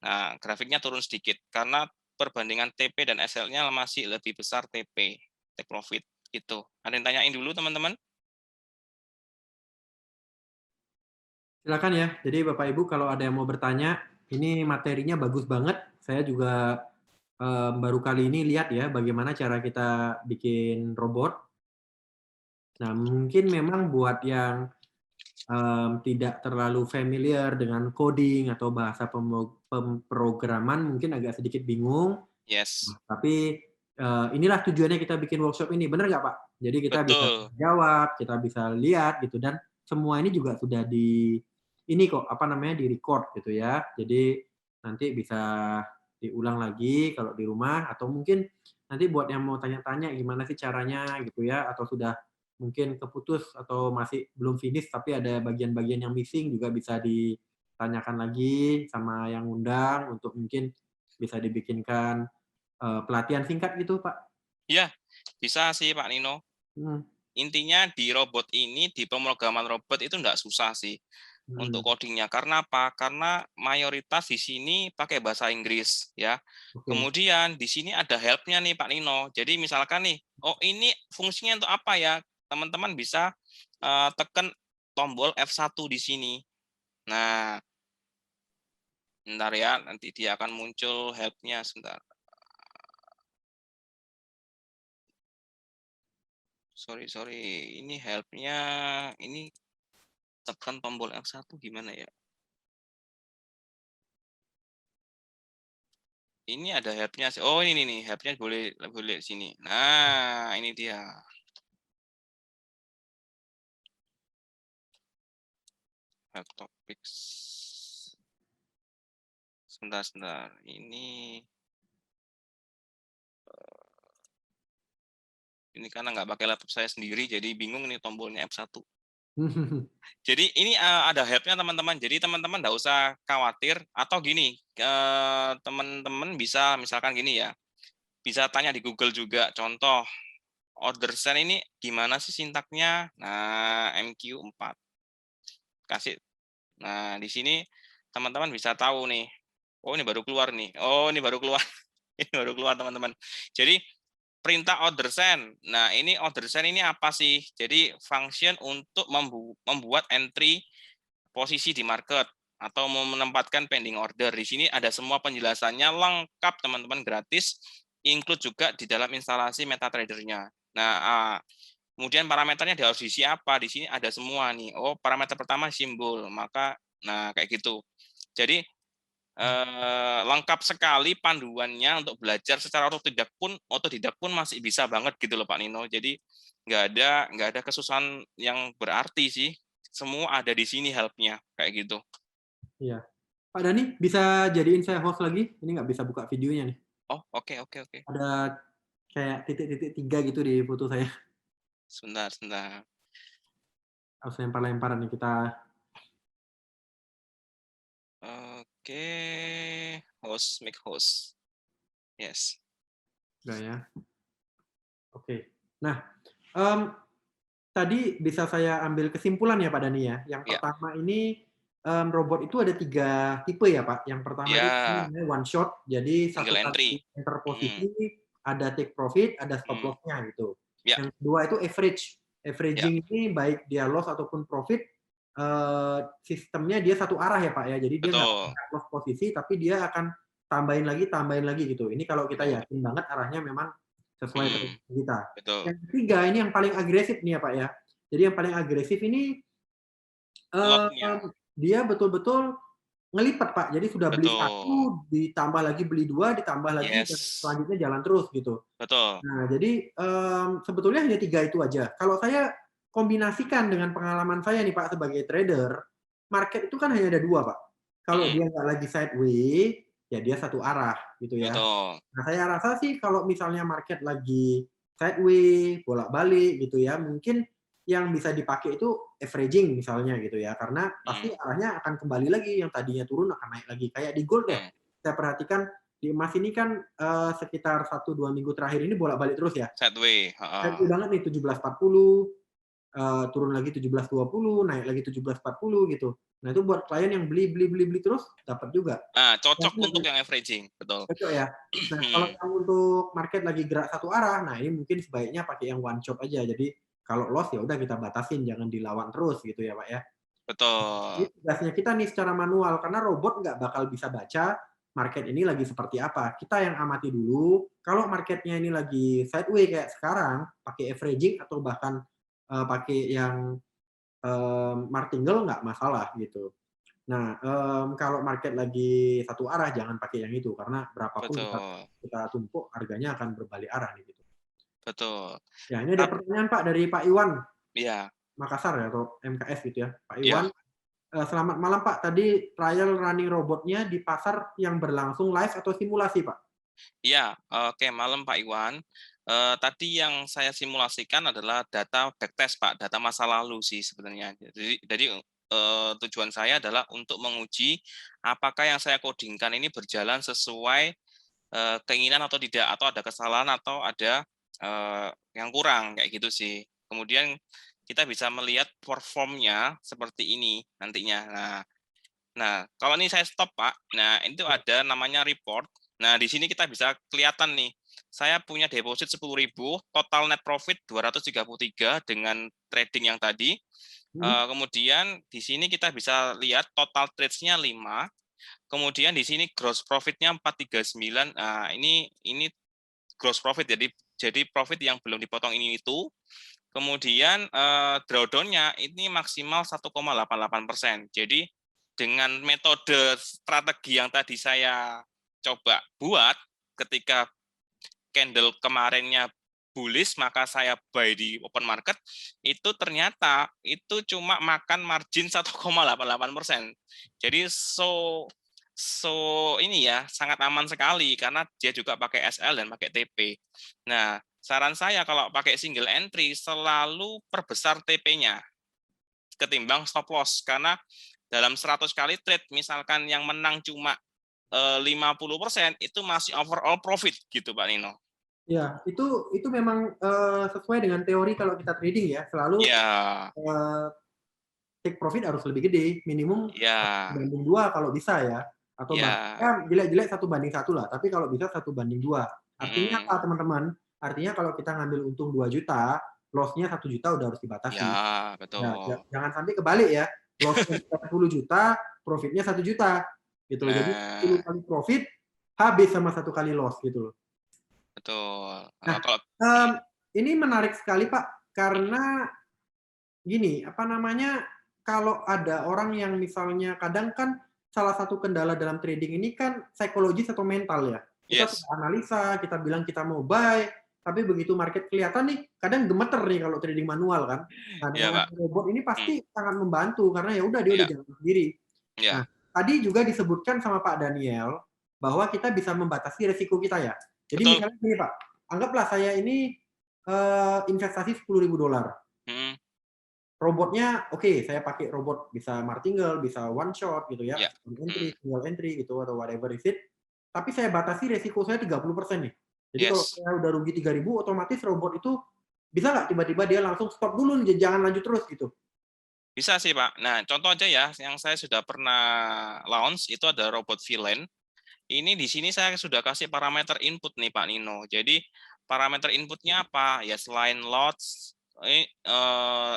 Nah, grafiknya turun sedikit karena perbandingan TP dan SL-nya masih lebih besar TP, take profit gitu. Ada yang tanyain dulu teman-teman? Silakan ya. Jadi Bapak Ibu kalau ada yang mau bertanya, ini materinya bagus banget. Saya juga baru kali ini lihat ya bagaimana cara kita bikin robot. Nah, mungkin memang buat yang tidak terlalu familiar dengan coding atau bahasa pemrograman mungkin agak sedikit bingung. Yes, Tapi inilah tujuannya kita bikin workshop ini, benar nggak Pak? Jadi kita bisa betul. jawab, kita bisa lihat gitu dan semua ini juga sudah ini kok apa namanya di record gitu ya. Jadi nanti bisa diulang lagi kalau di rumah atau mungkin nanti buat yang mau tanya-tanya gimana sih caranya gitu ya atau sudah mungkin keputus atau masih belum finish tapi ada bagian-bagian yang missing juga bisa ditanyakan lagi sama yang undang untuk mungkin bisa dibikinkan pelatihan singkat gitu, Pak? Ya, bisa sih Pak Nino. Hmm, Intinya di robot ini, di pemrograman robot itu enggak susah sih untuk hmm, codingnya. Karena apa? Karena mayoritas di sini pakai bahasa Inggris ya. oke. Kemudian di sini ada help-nya nih Pak Nino. Jadi misalkan nih, oh ini fungsinya untuk apa ya? Teman-teman bisa tekan tombol F1 di sini. Nah, bentar ya, nanti dia akan muncul help-nya sebentar. Sorry. Ini help-nya, ini tekan tombol F1 gimana ya? Ini ada help-nya. Oh, ini nih, help-nya boleh boleh sini. Nah, ini dia. Help topics. Sebentar. Ini karena nggak pakai laptop saya sendiri, jadi bingung nih tombolnya F1. Jadi ini ada help-nya teman-teman. Jadi teman-teman nggak usah khawatir atau gini, teman-teman bisa misalkan gini ya, bisa tanya di Google juga. Contoh order send ini gimana sih sintaknya? Nah, MQ4 kasih. Nah, di sini teman-teman bisa tahu nih. Oh, ini baru keluar nih. Oh, ini baru keluar. Ini baru keluar teman-teman. Jadi perintah order send. Nah, ini order send ini apa sih? Jadi function untuk membuat entry posisi di market atau mau menempatkan pending order. Di sini ada semua penjelasannya lengkap teman-teman, gratis, include juga di dalam instalasi MetaTrader-nya. Nah, kemudian parameternya harus diisi apa? Di sini ada semua nih. Oh, parameter pertama simbol, maka nah kayak gitu. Jadi lengkap sekali panduannya untuk belajar secara otodidak pun masih bisa banget gitu loh Pak Nino. Jadi nggak ada kesusahan yang berarti sih. Semua ada di sini help-nya kayak gitu. Iya. Pak Dani, bisa jadiin saya host lagi? Ini nggak bisa buka videonya nih. Oh, oke oke oke. Ada kayak titik-titik 3 gitu di foto saya. Sebentar sebentar. Harus lempar-lemparan nih kita. Oke, host make host. Yes. Udah ya. Oke. Nah, em, tadi bisa saya ambil kesimpulan ya Pak Dani ya. Yang Ya, pertama ini robot itu ada 3 tipe ya Pak. Yang pertama itu ya, namanya one shot, jadi single satu kali entry. enter Hmm, posisi, ada take profit, ada stop hmm. loss-nya gitu. Ya, Yang kedua itu average. ya, Averaging ini baik dia loss ataupun profit, sistemnya dia satu arah ya Pak ya. Jadi dia nggak betul, loss posisi, tapi dia akan tambahin lagi gitu. Ini kalau kita betul. yakin banget arahnya memang sesuai Hmm, prediksi kita. betul. Yang ketiga ini yang paling agresif nih ya Pak ya. Jadi yang paling agresif ini Lotnya, dia betul-betul ngelipat Pak. Jadi sudah beli betul. satu, ditambah lagi beli dua, ditambah lagi, dan Yes, selanjutnya jalan terus gitu. betul. Nah, jadi sebetulnya hanya 3 itu aja. Kalau saya kombinasikan dengan pengalaman saya nih Pak sebagai trader, market itu kan hanya ada 2 Pak. Kalau Hmm, dia nggak lagi sideways, ya dia satu arah gitu ya. betul. Nah, saya rasa sih kalau misalnya market lagi sideways, bolak-balik gitu ya, mungkin yang bisa dipakai itu averaging misalnya gitu ya, karena pasti Hmm, arahnya akan kembali lagi, yang tadinya turun akan naik lagi. Kayak di gold deh, hmm. saya perhatikan di emas ini kan sekitar 1-2 minggu terakhir ini bolak-balik terus ya. Sideway, Sideways heeh. banget nih 17.40, turun lagi 17.20, naik lagi 17.40 gitu. Nah itu buat klien yang beli terus dapat juga. Nah, cocok Tapi untuk yang averaging, betul. cocok ya. Nah, kalau Hmm, yang untuk market lagi gerak satu arah, nah ini mungkin sebaiknya pakai yang one shot aja. Jadi kalau loss ya udah kita batasin, jangan dilawan terus gitu ya, Pak ya. Ini betul. tugasnya kita nih secara manual karena robot nggak bakal bisa baca market ini lagi seperti apa. Kita yang amati dulu. Kalau marketnya ini lagi sideways kayak sekarang, pakai averaging atau bahkan pakai yang martingale nggak masalah gitu. Nah, kalau market lagi satu arah jangan pakai yang itu karena berapapun kita Betul, kita tumpuk harganya akan berbalik arah nih gitu. betul. Ya, ini ada Tap pertanyaan Pak dari Pak Iwan iya, Makassar ya atau MKS gitu ya. Pak Iwan, iya, selamat malam Pak. Tadi trial running robotnya di pasar yang berlangsung live atau simulasi Pak? iya, oke, malam Pak Iwan. Tadi yang saya simulasikan adalah data backtest, Pak, data masa lalu sih sebenarnya. Jadi, tujuan saya adalah untuk menguji apakah yang saya codingkan ini berjalan sesuai, keinginan atau tidak, atau ada kesalahan atau ada, yang kurang, kayak gitu sih. Kemudian kita bisa melihat performnya seperti ini nantinya. Nah, kalau ini saya stop, Pak. Nah, itu Ya. ada namanya report. Nah, di sini kita bisa kelihatan nih, saya punya deposit 10.000, total net profit 233 dengan trading yang tadi. Hmm? Kemudian di sini kita bisa lihat total trades-nya 5. Kemudian di sini gross profit-nya 439. Nah, ini gross profit, jadi profit yang belum dipotong ini itu. Kemudian drawdown-nya ini maksimal 1,88%. Jadi dengan metode strategi yang tadi saya coba buat ketika candle kemarinnya bullish, maka saya buy di open market, itu ternyata itu cuma makan margin 1,88%. Jadi so ini ya sangat aman sekali karena dia juga pakai SL dan pakai TP. Nah, saran saya kalau pakai single entry selalu perbesar TP-nya. ketimbang stop loss. Karena dalam 100 kali trade, misalkan yang menang cuma 50%, itu masih overall profit gitu Pak Nino. Ya, itu memang sesuai dengan teori kalau kita trading ya, selalu Ya, take profit harus lebih gede, minimum ya, 1/2 kalau bisa ya, atau ya. bahkan jelek-jelek 1/1 lah, tapi kalau bisa 1/2. Artinya Mm, apa teman-teman? Artinya kalau kita ngambil untung 2 juta, loss-nya 1 juta udah harus ya, dibatasi. Ya, betul. jangan sampai kebalik ya, loss-nya 10 juta, profit-nya 1 juta, gitu loh. Jadi 10 Nah, kali profit, habis sama 1 kali loss gitu loh. betul. Nah, Kalau mmm, ini menarik sekali Pak, karena gini, apa namanya, kalau ada orang yang misalnya kadang kan salah satu kendala dalam trading ini kan psikologis atau mental ya. Kita sudah yes, analisa, kita bilang kita mau buy, tapi begitu market kelihatan nih, kadang gemeter nih kalau trading manual kan. Nah, dengan ya Pak. robot ini Hmm, pasti sangat membantu karena ya udah dia udah ya, jalan sendiri. Nah, ya, tadi juga disebutkan sama Pak Daniel bahwa kita bisa membatasi resiko kita ya. Jadi betul. misalnya gini Pak, anggaplah saya ini investasi $10.000. Hmm, Robotnya oke, saya pakai robot bisa martingale, bisa one shot gitu ya, ya, second hmm, entry, single entry gitu atau whatever is it. Tapi saya batasi resiko saya 30% nih. Jadi kalau yes. saya udah rugi 3.000 otomatis robot itu bisa nggak tiba-tiba dia langsung stop dulu nih, jangan lanjut terus gitu. Bisa sih Pak. Nah, contoh aja ya, yang saya sudah pernah launch itu ada robot VLAN. Ini di sini saya sudah kasih parameter input nih Pak Nino. Jadi parameter inputnya apa? Ya selain lots,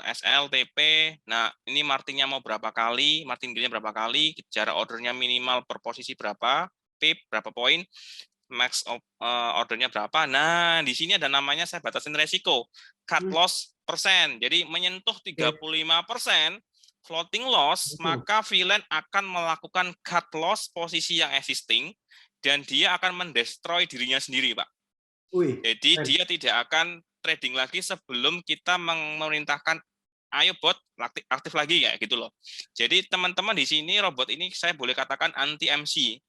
SLTP. Nah, ini martingnya mau berapa kali, martingale-nya berapa kali, jarak ordernya minimal per posisi berapa, pip berapa poin, max ordernya berapa. Nah, di sini ada namanya saya batasin resiko, cut Hmm, loss persen. Jadi menyentuh oke, 35% floating loss, betul. maka VLAN akan melakukan cut loss posisi yang existing dan dia akan mendestroy dirinya sendiri, Pak. Wih, Jadi keren. dia tidak akan trading lagi sebelum kita memerintahkan ayo bot aktif lagi kayak gitu loh. Jadi teman-teman di sini robot ini saya boleh katakan anti MC.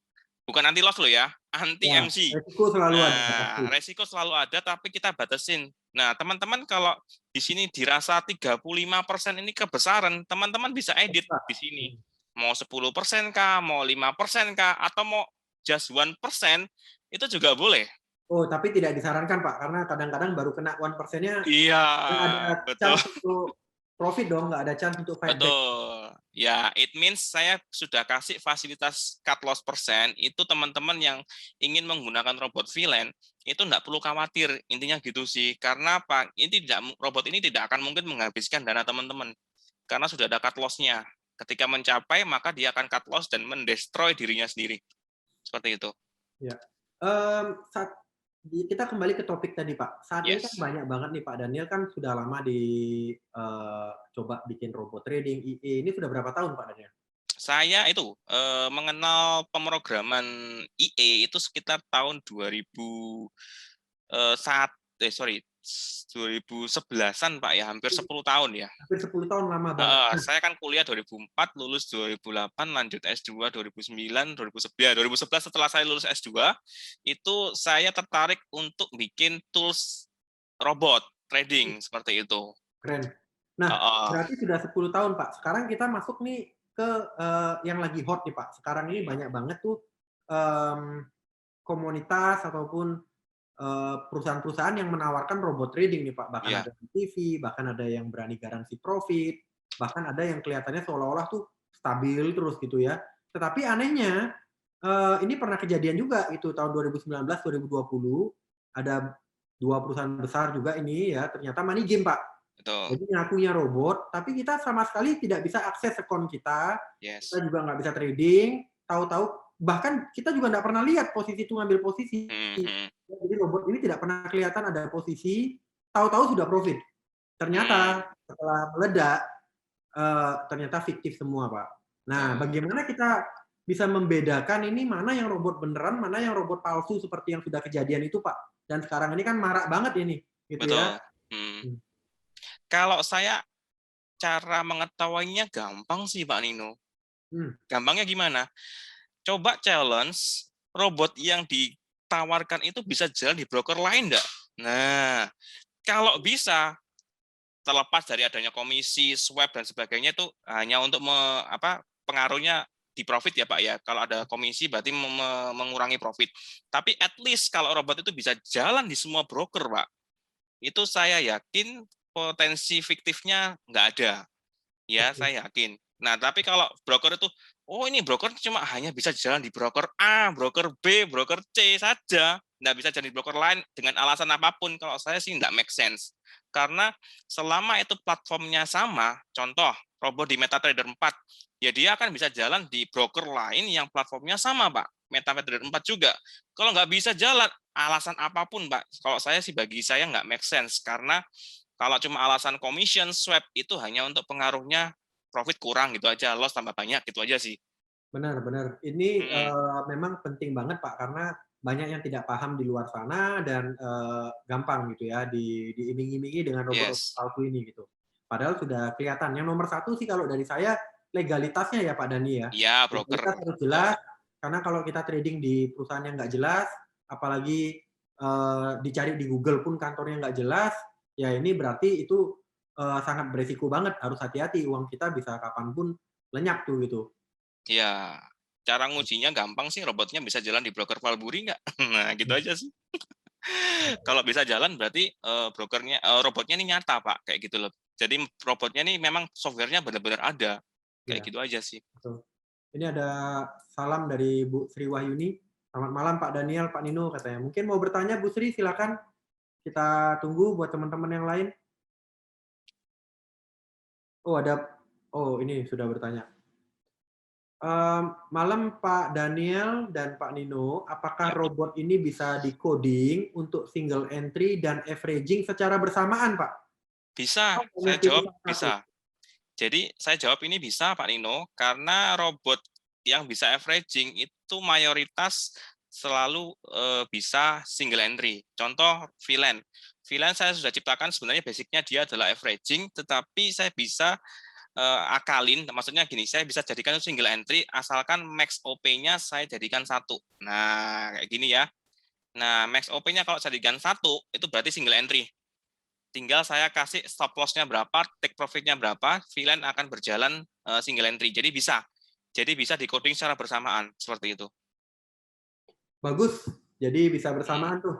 Bukan anti loss loh ya, anti Ya, MC. resiko selalu ada pasti. Nah, resiko selalu ada tapi kita batasin. Nah, teman-teman kalau di sini dirasa 35% ini kebesaran, teman-teman bisa edit Bisa. di sini. Hmm. Mau 10% kah, mau 5% kah, atau mau just 1%, itu juga boleh. Oh, tapi tidak disarankan Pak, karena kadang-kadang baru kena 1%-nya Iya, nggak ada betul. chance untuk profit dong, nggak ada chance untuk fight back. Betul. Ya, it means saya sudah kasih fasilitas cut loss persen, itu teman-teman yang ingin menggunakan robot VLAN, itu enggak perlu khawatir, intinya gitu sih. Karena apa? Robot ini tidak akan mungkin menghabiskan dana teman-teman, karena sudah ada cut loss-nya. Ketika mencapai, maka dia akan cut loss dan mendestroy dirinya sendiri. Seperti itu. Ya. Saat kita kembali ke topik tadi Pak. Saat ini kan Yes. banyak banget nih Pak Daniel kan sudah lama coba bikin robot trading, IE. Ini sudah berapa tahun Pak Daniel? Saya itu mengenal pemrograman IE itu sekitar tahun 2011-an Pak ya, hampir 10 tahun ya. Hampir 10 tahun, lama banget. Nah, Saya kan kuliah 2004, lulus 2008, lanjut S2 2009, 2011 setelah saya lulus S2, itu saya tertarik untuk bikin tools robot trading seperti itu. keren. Nah, Heeh, berarti sudah 10 tahun Pak. Sekarang kita masuk nih ke yang lagi hot nih Pak. Sekarang ini banyak banget tuh komunitas ataupun perusahaan-perusahaan yang menawarkan robot trading nih Pak. Bahkan iya, ada di TV, bahkan ada yang berani garansi profit, bahkan ada yang kelihatannya seolah-olah tuh stabil terus gitu ya. Tetapi anehnya ini pernah kejadian juga itu tahun 2019, 2020 ada 2 perusahaan besar juga ini ya, ternyata money game Pak. betul. Jadi ngakunya robot, tapi kita sama sekali tidak bisa akses akun kita Yes. juga nggak bisa trading, tahu-tahu bahkan kita juga nggak pernah lihat posisi itu ngambil posisi. Mhm, mhm. Jadi robot ini tidak pernah kelihatan ada posisi, tahu-tahu sudah profit. Mmm, Ternyata setelah meledak, ternyata fiktif semua, Pak. Nah, betul, bagaimana kita bisa membedakan ini mana yang robot beneran, mana yang robot palsu seperti yang sudah kejadian itu, Pak? Dan sekarang ini kan marak banget ini, gitu ya. betul, mhm. Hmm. Kalau saya cara mengetahuinya gampang sih Pak Nino. Hmm. Gampangnya gimana? Coba challenge robot yang ditawarkan itu bisa jalan di broker lain enggak? Nah, kalau bisa, terlepas dari adanya komisi, swab dan sebagainya itu hanya untuk pengaruhnya di profit ya Pak ya. Kalau ada komisi berarti mengurangi profit. Tapi at least kalau robot itu bisa jalan di semua broker Pak, itu saya yakin potensi fiktifnya nggak ada. Ya, Oke. saya yakin. Nah, tapi kalau broker itu, oh ini broker cuma hanya bisa jalan di broker A, broker B, broker C saja. Nggak bisa jadi broker lain dengan alasan apapun. Kalau saya sih nggak make sense. Karena selama itu platformnya sama, contoh robot di MetaTrader 4, ya dia akan bisa jalan di broker lain yang platformnya sama, Pak. MetaTrader 4 juga. Kalau nggak bisa jalan, alasan apapun, Pak. Kalau saya sih bagi saya nggak make sense. Karena kalau cuma alasan commission swap itu hanya untuk pengaruhnya profit kurang gitu aja, loss tambah banyak gitu aja sih. Benar, benar. Ini Mm-mm. memang penting banget Pak karena banyak yang tidak paham di luar sana dan gampang gitu ya diiming-imingi dengan robot-robot Yes. palsu ini gitu. Padahal sudah kelihatan. Yang nomor satu sih kalau dari saya legalitasnya ya Pak Dani ya. Iya, broker. Legalitas harus Betul. jelas karena kalau kita trading di perusahaan yang nggak jelas, apalagi dicari di Google pun kantornya nggak jelas, ya ini berarti itu sangat beresiko banget. Harus hati-hati uang kita bisa kapanpun lenyap tuh gitu. Iya. Cara ngujinya gampang sih, robotnya bisa jalan di broker Valburi nggak? Nah, gitu aja sih. Kalau bisa jalan berarti robotnya ini nyata, Pak, kayak gitu loh. Jadi robotnya ini memang softwarenya benar-benar ada. Kayak Ya, gitu aja sih. betul. Ini ada salam dari Bu Sri Wahyuni. Selamat malam Pak Daniel, Pak Nino katanya. Mungkin mau bertanya Bu Sri, silakan. Kita tunggu buat teman-teman yang lain. Oh ada, oh ini sudah bertanya. Malam Pak Daniel dan Pak Nino, apakah Ya, robot ini bisa di-coding untuk single entry dan averaging secara bersamaan, Pak? bisa. Oh, hanya Saya jawab pilih satu. bisa. Jadi saya jawab ini bisa Pak Nino, karena robot yang bisa averaging itu mayoritas selalu bisa single entry. Contoh VLAN. VLAN saya sudah ciptakan sebenarnya basicnya dia adalah averaging, tetapi saya bisa akalin, maksudnya gini, saya bisa jadikan single entry asalkan max OP-nya saya jadikan satu. Nah, kayak gini ya. Nah, max OP-nya kalau jadikan satu, itu berarti single entry. Tinggal saya kasih stop loss-nya berapa, take profit-nya berapa, VLAN akan berjalan single entry. Jadi bisa. Jadi bisa di-coding secara bersamaan, seperti itu. Bagus. Jadi bisa Hmm, bersamaan tuh.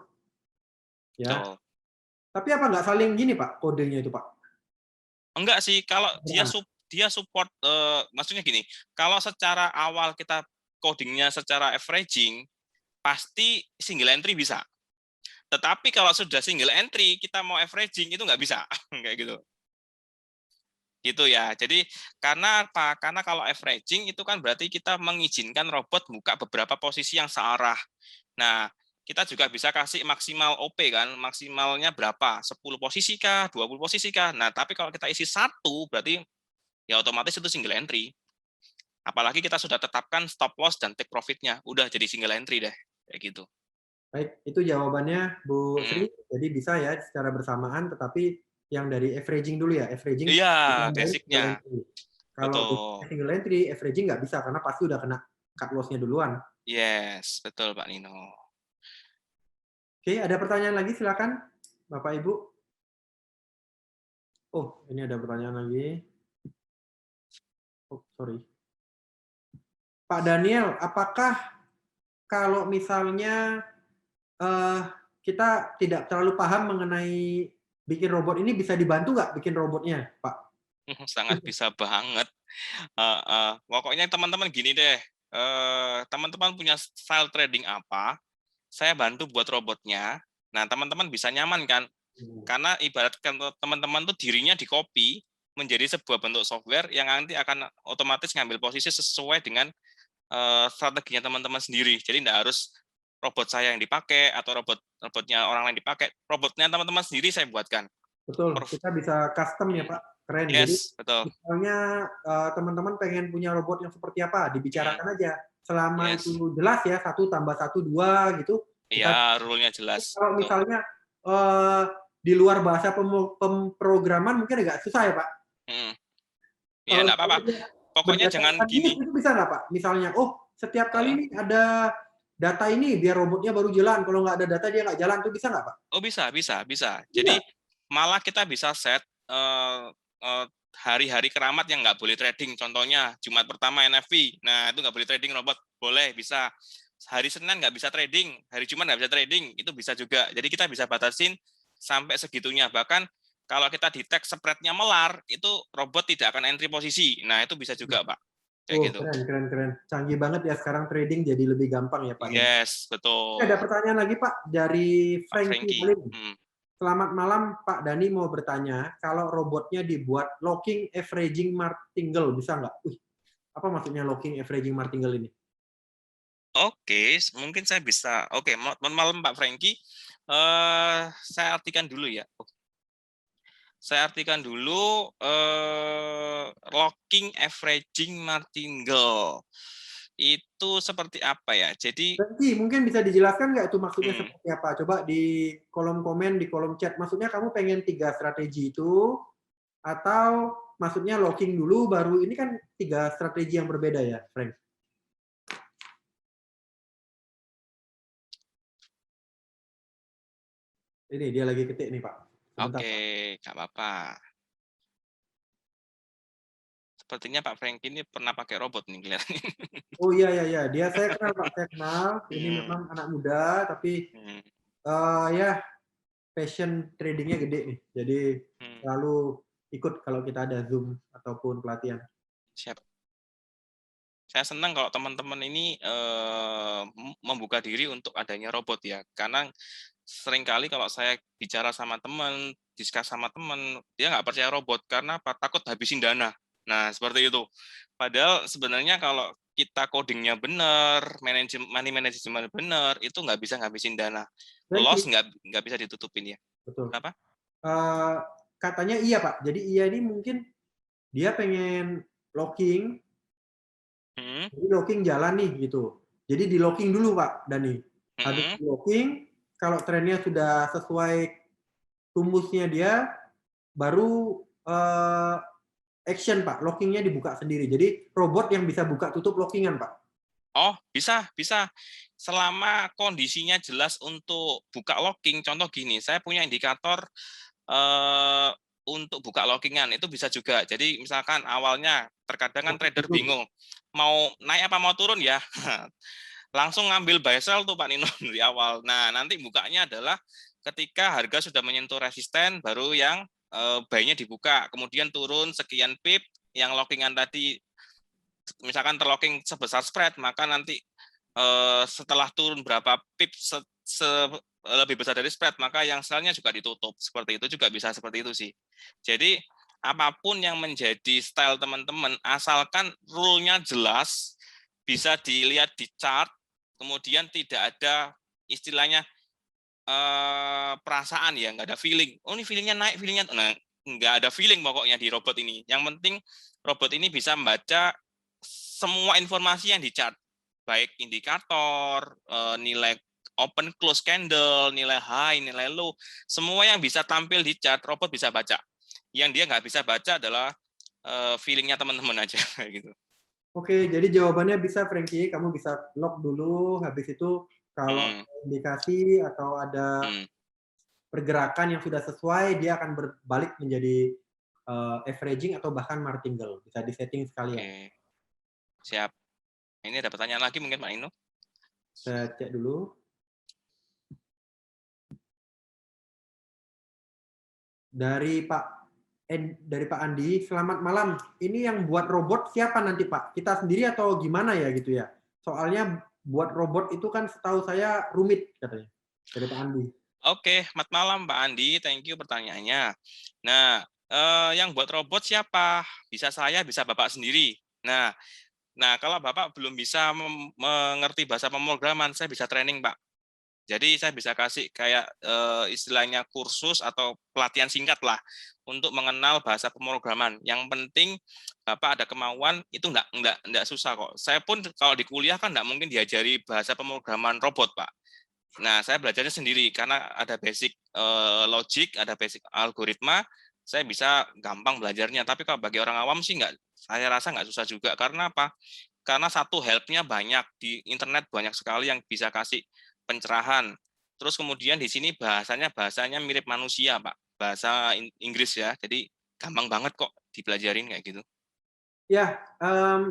Ya. betul. Tapi apa nggak saling gini Pak, kodenya itu Pak? Enggak sih, kalau Beneran? dia support, maksudnya gini, kalau secara awal kita codingnya secara averaging, pasti single entry bisa. Tetapi kalau sudah single entry, kita mau averaging itu nggak bisa, kayak gitu. Gitu ya. Jadi karena apa? Karena kalau averaging itu kan berarti kita mengizinkan robot buka beberapa posisi yang searah. Nah, kita juga bisa kasih maksimal OP kan, maksimalnya berapa? 10 posisi kah, 20 posisi kah? Nah, tapi kalau kita isi satu berarti ya otomatis itu single entry. Apalagi kita sudah tetapkan stop loss dan take profit-nya, udah jadi single entry deh, kayak gitu. Baik, itu jawabannya Bu Hmm. Sri. Jadi bisa ya secara bersamaan, tetapi yang dari averaging dulu ya. Averaging Iya, ditambahin single basicnya. entry. Kalau Betul. single entry, averaging nggak bisa karena pasti udah kena cut loss-nya duluan. Yes, betul Pak Nino. Oke, ada pertanyaan lagi silakan Bapak Ibu. Oh, ini ada pertanyaan lagi. Oh, sorry. Pak Daniel, apakah kalau misalnya eh, kita tidak terlalu paham mengenai bikin robot ini bisa dibantu nggak bikin robotnya, Pak? Sangat bisa banget. Pokoknya teman-teman gini deh, teman-teman punya style trading apa, saya bantu buat robotnya. Nah, teman-teman bisa nyaman kan? Karena ibaratkan teman-teman tuh dirinya di-copy menjadi sebuah bentuk software yang nanti akan otomatis ngambil posisi sesuai dengan strateginya teman-teman sendiri. Jadi tidak harus robot saya yang dipakai atau robotnya orang lain dipakai. Robotnya teman-teman sendiri saya buatkan. Betul, kita bisa custom ya Pak, keren. Jadi Yes, betul. misalnya teman-teman pengen punya robot yang seperti apa, Hmm, dibicarakan aja. Selama yes. itu jelas ya, 1+1 2 gitu. Iya, Kita rule-nya jelas. kalau Betul. misalnya eh, di luar bahasa pemrograman mungkin agak susah ya Pak. Hmm. Ya, Kalau enggak apa-apa. misalnya Pokoknya jangan berdasarkan ini gini. itu bisa nggak Pak? Misalnya, oh setiap kali Eh, nih ada data ini biar robotnya baru jalan. Kalau nggak ada data dia nggak jalan tuh bisa nggak Pak? Oh bisa, bisa, bisa. Bisa. Jadi malah kita bisa set eh, eh, hari-hari keramat yang nggak boleh trading. Contohnya Jumat pertama NFP. Nah, itu nggak boleh trading robot. Boleh, bisa. Hari Senin nggak bisa trading, hari Jumat nggak bisa trading, itu bisa juga. Jadi kita bisa batasin sampai segitunya. Bahkan kalau kita detect spread-nya melar, itu robot tidak akan entry posisi. Nah, itu bisa juga, Pak. Kayak Oh, gitu. keren, keren, keren. Canggih banget ya sekarang trading jadi lebih gampang ya Pak Dan. Yes, Ada betul. pertanyaan lagi Pak dari Pak Frankie Frankie. Halim. Selamat malam Pak Dani, mau bertanya, kalau robotnya dibuat locking averaging martingale, bisa nggak? Apa maksudnya locking averaging martingale ini? Oke, mungkin saya bisa. Oke, malam Pak Frankie. Saya artikan dulu ya. Saya artikan dulu locking averaging martingale. Itu seperti apa ya? Jadi Frankie, mungkin bisa dijelaskan nggak itu maksudnya hmm, seperti apa? Coba di kolom komen, di kolom chat. Maksudnya kamu pengen 3 strategi itu, atau maksudnya locking dulu, baru ini kan 3 strategi yang berbeda ya, Frank? Ini dia lagi ketik nih Pak. Sebentar oke, Pak. nggak apa-apa. Sepertinya Pak Frankie ini pernah pakai robot nih kelihatannya. Oh iya, iya, iya. Dia saya kenal Pak, saya kenal. Ini Hmm, memang anak muda, tapi hmm, ya passion tradingnya gede nih. Jadi hmm. selalu ikut kalau kita ada Zoom ataupun pelatihan. Siap. Saya senang kalau teman-teman ini membuka diri untuk adanya robot ya. Karena seringkali kalau saya bicara sama teman, diskus sama teman, dia nggak percaya robot karena apa? Takut habisin dana. Nah, seperti itu. Padahal sebenarnya kalau kita codingnya benar, money management benar, itu nggak bisa ngabisin dana. Loss Frankie, nggak bisa ditutupin ya. betul. Kenapa? Eh, katanya iya Pak. Jadi iya ini mungkin dia pengen locking, Hmm, jadi locking jalan nih gitu. Jadi di locking dulu Pak Dani. Habis hmm. di locking, kalau trennya sudah sesuai tumbusnya dia, baru action Pak. Lockingnya dibuka sendiri. Jadi robot yang bisa buka tutup lockingan Pak. Oh, bisa, bisa. Selama kondisinya jelas untuk buka locking, contoh gini, saya punya indikator eh, untuk buka lockingan, itu bisa juga. Jadi misalkan awalnya, terkadang kan trader bingung, mau naik apa mau turun ya, langsung ngambil buy sell tuh Pak Nino di awal. Nah, nanti bukanya adalah ketika harga sudah menyentuh resisten, baru yang buy-nya dibuka, kemudian turun sekian pip, yang lockingan tadi misalkan terlocking sebesar spread, maka nanti setelah turun berapa pip lebih besar dari spread, maka yang selnya juga ditutup. Seperti itu juga bisa seperti itu sih. Jadi apapun yang menjadi style teman-teman, asalkan rule-nya jelas, bisa dilihat di chart, kemudian tidak ada istilahnya perasaan ya, nggak ada feeling. Oh ini feelingnya naik, feelingnya nah nggak ada feeling pokoknya di robot ini. Yang penting robot ini bisa membaca semua informasi yang di chart, baik indikator, nilai open close candle, nilai high, nilai low, semua yang bisa tampil di chart robot bisa baca. Yang dia nggak bisa baca adalah feelingnya teman-teman aja gitu. Oke, jadi jawabannya bisa Frankie, kamu bisa lock dulu, habis itu kalau Hmm, indikasi atau ada hmm, pergerakan yang sudah sesuai, dia akan berbalik menjadi averaging atau bahkan martingale. Bisa disetting sekalian. oke, siap. Ini ada pertanyaan lagi mungkin Pak Inu. Saya cek dulu. Dari Pak Andi, selamat malam. Ini yang buat robot siapa nanti Pak? Kita sendiri atau gimana ya gitu ya? Soalnya buat robot itu kan setahu saya rumit katanya. Dari Pak Andi. Oke, selamat malam Pak Andi. Thank you pertanyaannya. Nah, yang buat robot siapa? Bisa saya, bisa Bapak sendiri. Nah, kalau Bapak belum bisa mengerti bahasa pemrograman, saya bisa training, Pak. Jadi saya bisa kasih kayak istilahnya kursus atau pelatihan singkat lah untuk mengenal bahasa pemrograman. Yang penting Bapak ada kemauan, itu enggak susah kok. Saya pun kalau di kuliah kan enggak mungkin diajari bahasa pemrograman robot, Pak. Nah, saya belajarnya sendiri karena ada basic logic, ada basic algoritma, saya bisa gampang belajarnya. Tapi kalau bagi orang awam sih nggak, saya rasa nggak susah juga. Karena apa? Karena satu help-nya banyak di internet, banyak sekali yang bisa kasih pencerahan. Terus kemudian di sini bahasanya mirip manusia, Pak. Bahasa Inggris ya. Jadi gampang banget kok dipelajarin kayak gitu. Ya,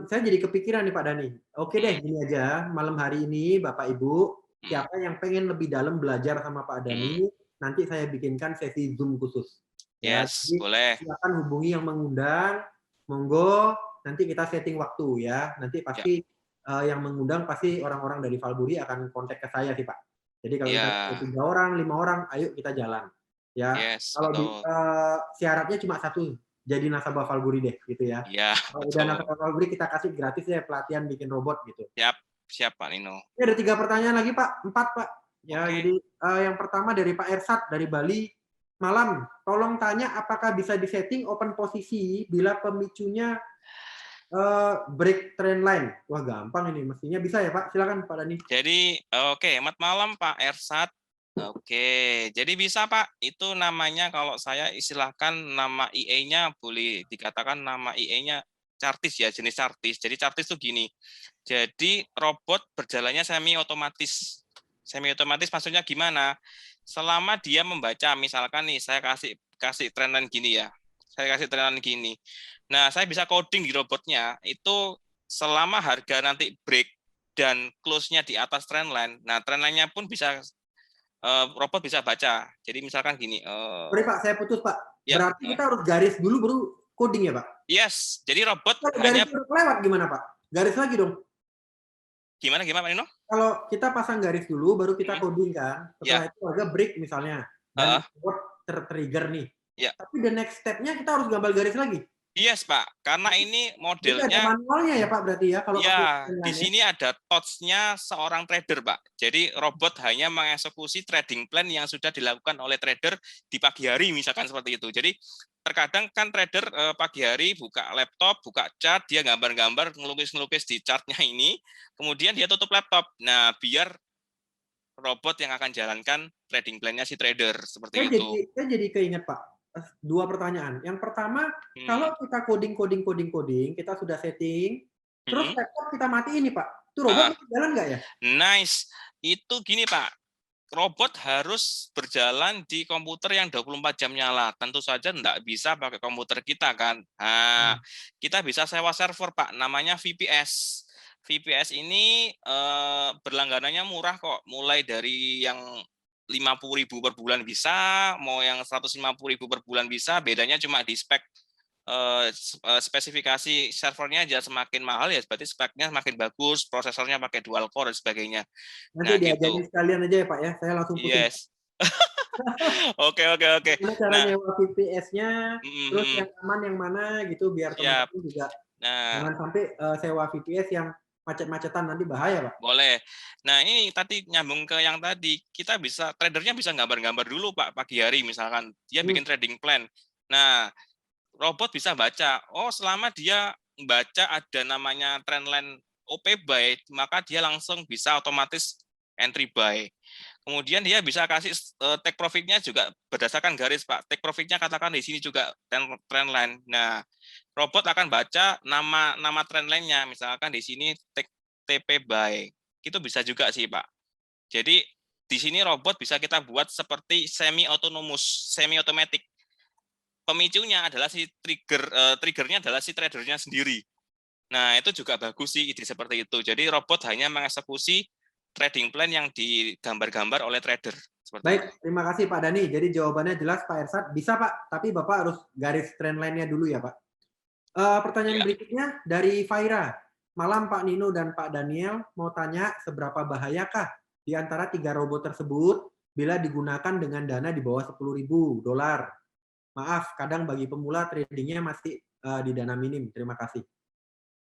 saya jadi kepikiran nih Pak Dani. Oke deh, Mhm, gini aja, malam hari ini Bapak Ibu, mhm, siapa yang pengen lebih dalam belajar sama Pak mhm. Dani, nanti saya bikinkan sesi Zoom khusus. Ya, Yes, jadi boleh. silakan hubungi yang mengundang, monggo, nanti kita setting waktu ya. Nanti Ya, pasti yang mengundang pasti orang-orang dari Valburi akan kontak ke saya sih Pak. Jadi kalau misalnya ada ya, 3 orang, 5 orang, ayo kita jalan. Ya, yes, kalau betul. syaratnya cuma satu, jadi nasabah Valburi deh gitu ya. Iya, Kalau udah betul. nasabah Valburi kita kasih gratis ya pelatihan bikin robot gitu. Siap, siap Pak Nino. Ini ada 3 pertanyaan lagi Pak, 4 Pak. Ya, Oke. jadi yang pertama dari Pak Ersat dari Bali. Malam, tolong tanya apakah bisa disetting open posisi bila pemicunya break trend line. Wah gampang ini, mestinya bisa ya Pak. Silakan Pak Dani. Jadi, oke, selamat malam Pak Ersat. Oke, jadi bisa Pak, itu namanya kalau saya istilahkan nama IE-nya boleh dikatakan nama IE-nya Chartis ya, jenis Chartis. Jadi Chartis itu gini, jadi robot berjalannya semi otomatis. Semi otomatis maksudnya gimana? Selama dia membaca, misalkan nih saya kasih kasih trendline gini ya, saya kasih trendline gini. Nah, saya bisa coding di robotnya itu selama harga nanti break dan close-nya di atas trendline. Nah, trendline-nya pun bisa robot bisa baca. Jadi misalkan gini, Sorry Pak, saya putus Pak. ya, Berarti kita harus garis dulu baru coding ya Pak? yes. Jadi robot Kalau hanya garisnya udah kelewat gimana Pak? Garis lagi dong. gimana gimana Pak Nino? Kalau kita pasang garis dulu baru kita Hmm, coding kan. ya, Setelah itu harga break misalnya dan uh, robot tertrigger nih. ya, Tapi the next step-nya kita harus gambar garis lagi. yes Pak. Karena ini Jadi ada modelnya. manualnya ya Pak berarti ya kalau pakai Ya, di online ya? sini ada touch-nya seorang trader, Pak. Jadi robot hanya mengeksekusi trading plan yang sudah dilakukan oleh trader di pagi hari, misalkan seperti itu. Jadi terkadang kan trader pagi hari buka laptop, buka chart, dia gambar-gambar, ngelukis-ngelukis di chartnya ini, kemudian dia tutup laptop. Nah, biar robot yang akan jalankan trading plan-nya si trader, Saya seperti jadi itu. saya jadi keinget Pak, 2 pertanyaan. Yang pertama, Hmm. kalau kita coding, kita sudah setting, terus Hmm. laptop kita matiin nih Pak, itu robot Ah, masih jalan nggak ya? nice. Itu gini, Pak. Robot harus berjalan di komputer yang 24 jam nyala. Tentu saja tidak bisa pakai komputer kita kan. Nah, Hmm. kita bisa sewa server, Pak, namanya VPS. VPS ini berlangganannya murah kok, mulai dari yang 50.000 per bulan bisa, mau yang 150.000 per bulan bisa, bedanya cuma di spek spesifikasi servernya aja semakin mahal ya berarti speknya semakin bagus, prosesornya pakai dual core dan sebagainya. Nanti Nah, diajarin gitu. sekalian aja ya Pak ya, saya langsung pusing. Yes. Oke, oke, oke. Gimana cara Nah, nyewa VPS-nya, terus mhm, yang aman yang mana gitu, biar siap. teman-teman juga Nah, jangan sampai sewa VPS yang macet-macetan, nanti bahaya Pak. boleh. Nah, ini tadi nyambung ke yang tadi, kita bisa tradernya bisa gambar-gambar dulu, Pak, pagi hari misalkan. Dia Hmm. bikin trading plan. Nah, robot bisa baca, oh selama dia baca ada namanya trendline OP buy, maka dia langsung bisa otomatis entry buy. Kemudian dia bisa kasih take profit-nya juga berdasarkan garis, Pak. Take profit-nya katakan di sini juga trendline. Nah, robot akan baca nama nama trendline-nya, misalkan di sini take TP buy. Itu bisa juga sih, Pak. Jadi di sini robot bisa kita buat seperti semi autonomous, semi automatic. Pemicunya adalah si triggernya adalah si tradernya sendiri. Nah, itu juga bagus sih ide seperti itu. Jadi robot hanya mengeksekusi trading plan yang digambar-gambar oleh trader seperti itu. Baik, terima kasih Pak Dani. Jadi jawabannya jelas Pak Ersat. Bisa Pak, tapi Bapak harus garis trendline-nya dulu ya Pak. Pertanyaan Ya. berikutnya dari Faira. Malam Pak Nino dan Pak Daniel, mau tanya seberapa bahayakah di antara 3 robot tersebut bila digunakan dengan dana di bawah $10.000? Maaf, kadang bagi pemula tradingnya masih di dana minim. Terima kasih.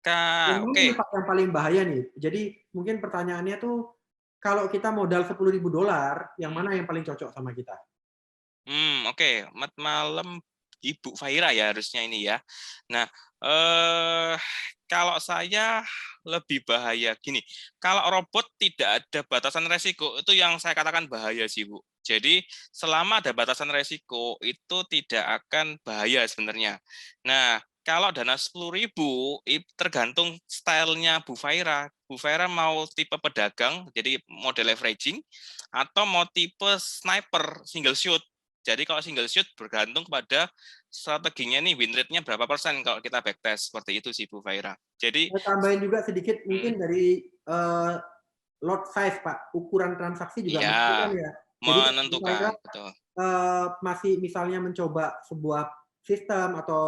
Yang mana Oke. nih Pak yang paling bahaya nih? Jadi mungkin pertanyaannya tuh kalau kita modal $10.000, yang mana yang paling cocok sama kita? Oke. Selamat malam Ibu Faira ya harusnya ini ya. Nah, kalau saya lebih bahaya gini, kalau robot tidak ada batasan resiko, itu yang saya katakan bahaya sih, Bu. Jadi selama ada batasan resiko itu tidak akan bahaya sebenarnya. Nah, kalau dana 10.000 tergantung stylenya Bu Faira. Bu Faira mau tipe pedagang, jadi model leveraging, atau mau tipe sniper single shoot. Jadi kalau single shoot bergantung pada strateginya nih, win rate-nya berapa persen kalau kita backtest, seperti itu sih Bu Faira. Jadi Saya tambahin juga sedikit mhm, mungkin dari, lot size, Pak, ukuran transaksi juga menentukan iya, ya. Jadi kalau Bu Faira, menentukan, betul. masih misalnya mencoba sebuah sistem atau,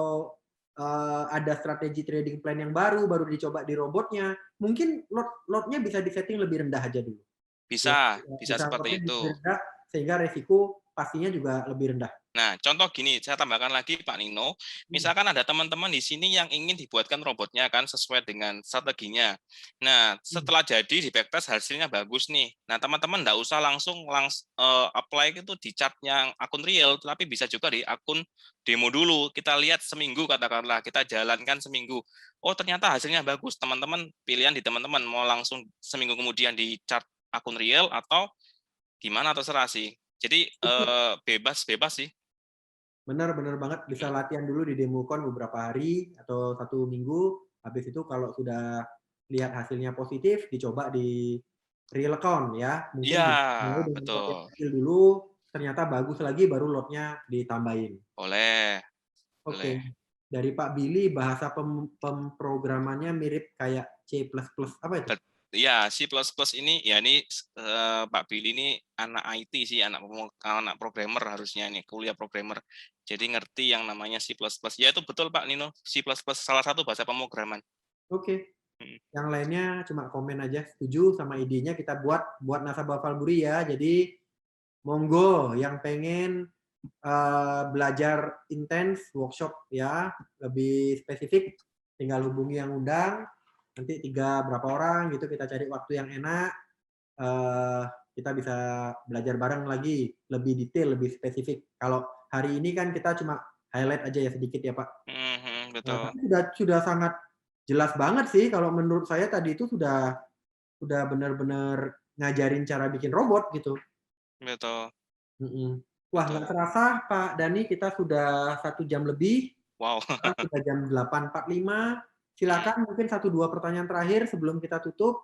ada strategi trading plan yang baru dicoba di robotnya, mungkin lotnya bisa disetting lebih rendah aja dulu. Ya, Bisa, bisa bisa seperti lotnya itu. lebih rendah sehingga resiko pastinya juga lebih rendah. Nah, contoh gini, saya tambahkan lagi Pak Nino, Mhm, misalkan ada teman-teman di sini yang ingin dibuatkan robotnya kan sesuai dengan strateginya. Nah, mhm. setelah jadi di backtest hasilnya bagus nih. Nah, teman-teman nggak usah langsung apply itu di chart yang akun real, tapi bisa juga di akun demo dulu. Kita lihat seminggu katakanlah, kita jalankan seminggu. Oh, ternyata hasilnya bagus. Teman-teman pilihan di teman-teman mau langsung seminggu kemudian di chart akun real atau gimana terserah sih. Jadi bebas-bebas sih. Benar benar banget, bisa Mhm. latihan dulu di demokon beberapa hari atau 1 minggu, habis itu kalau sudah lihat hasilnya positif, dicoba di real account ya. Iya, Mungkin dimulai dengan lot yang betul. kecil dulu, ternyata bagus lagi baru lotnya ditambahin. Boleh, boleh. Oke. Dari Pak Billy, bahasa pemrogramannya mirip kayak C++, apa itu? Bet iya, C++ ini ya ini Pak Billy ini anak IT sih, anak programmer harusnya ini, kuliah programmer. Jadi ngerti yang namanya C++. Ya itu betul Pak Nino, C++ salah satu bahasa pemrograman. Oke. Mhm. Yang lainnya cuma komen aja, setuju sama idenya kita buat nasabah Valburi ya. Jadi monggo yang pengen belajar intens workshop ya, lebih spesifik tinggal hubungi yang undang, nanti berapa orang gitu kita cari waktu yang enak, eee, kita bisa belajar bareng lagi, lebih detail, lebih spesifik. Kalau hari ini kan kita cuma highlight aja ya sedikit ya, Pak. Mhm mhm, Tapi betul sudah sangat jelas banget sih kalau menurut saya tadi itu sudah benar-benar ngajarin cara bikin robot gitu. betul Mhm. Wah, nggak betul. terasa Pak Dani kita sudah 1 jam lebih, Wow. sekarang sudah jam 8.45. Mhm. Silakan mungkin 1, 2 pertanyaan terakhir sebelum kita tutup.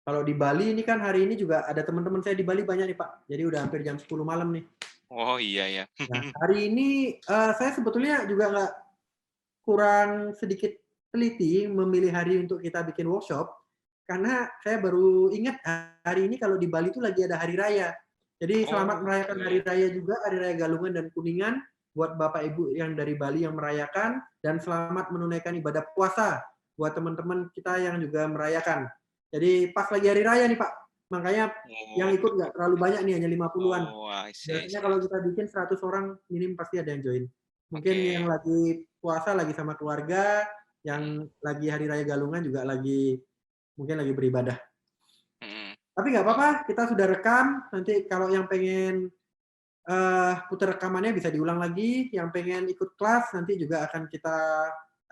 Kalau di Bali ini kan hari ini juga ada teman-teman saya di Bali banyak nih Pak, jadi udah hampir jam 10 malam nih. Oh, iya ya. Nah, hari ini, saya sebetulnya juga nggak kurang sedikit teliti memilih hari untuk kita bikin workshop, karena saya baru ingat hari ini kalau di Bali itu lagi ada hari raya. Jadi selamat merayakan hari Oke. raya juga, hari raya Galungan dan Kuningan buat Bapak Ibu yang dari Bali yang merayakan, dan selamat menunaikan ibadah puasa buat teman-teman kita yang juga merayakan. Jadi pas lagi hari raya nih Pak, makanya yang Oh, ikut nggak terlalu banyak nih, hanya 50-an. oh, I see I Biasanya see I kalau see. kita bikin 100 orang, minim pasti ada yang join. Mungkin yang Oke. lagi puasa lagi sama keluarga, Mhm yang lagi hari raya Galungan juga mungkin lagi beribadah. mhm. Tapi nggak apa-apa, kita sudah rekam, nanti kalau yang pengen, putar rekamannya bisa diulang lagi, yang pengen ikut kelas nanti juga akan kita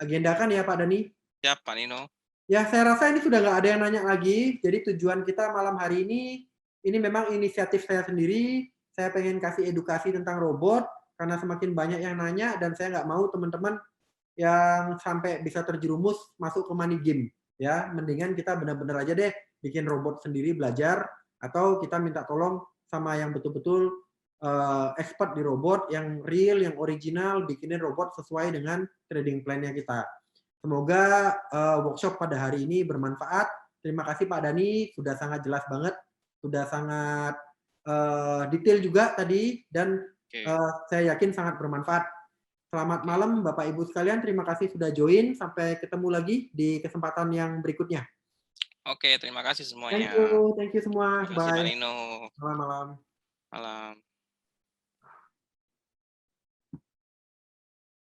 agendakan ya Pak Dani. Siap, Pak Nino. Ya saya rasa ini sudah nggak ada yang nanya lagi, jadi tujuan kita malam hari ini memang inisiatif saya sendiri, saya pengen kasih edukasi tentang robot, karena semakin banyak yang nanya dan saya nggak mau teman-teman yang sampai bisa terjerumus masuk ke money game, ya. Mendingan kita benar-benar aja deh bikin robot sendiri belajar, atau kita minta tolong sama yang betul-betul, expert di robot, yang real, yang original, bikinin robot sesuai dengan trading plan-nya kita. Semoga, workshop pada hari ini bermanfaat. Terima kasih Pak Dani, sudah sangat jelas banget, sudah sangat, detail juga tadi dan, Oke. saya yakin sangat bermanfaat. Selamat malam Bapak Ibu sekalian, terima kasih sudah join, sampai ketemu lagi di kesempatan yang berikutnya. Oke, terima kasih semuanya. Thank you semua, Terima kasih Pak bye. Nino. Malam-malam. Malam.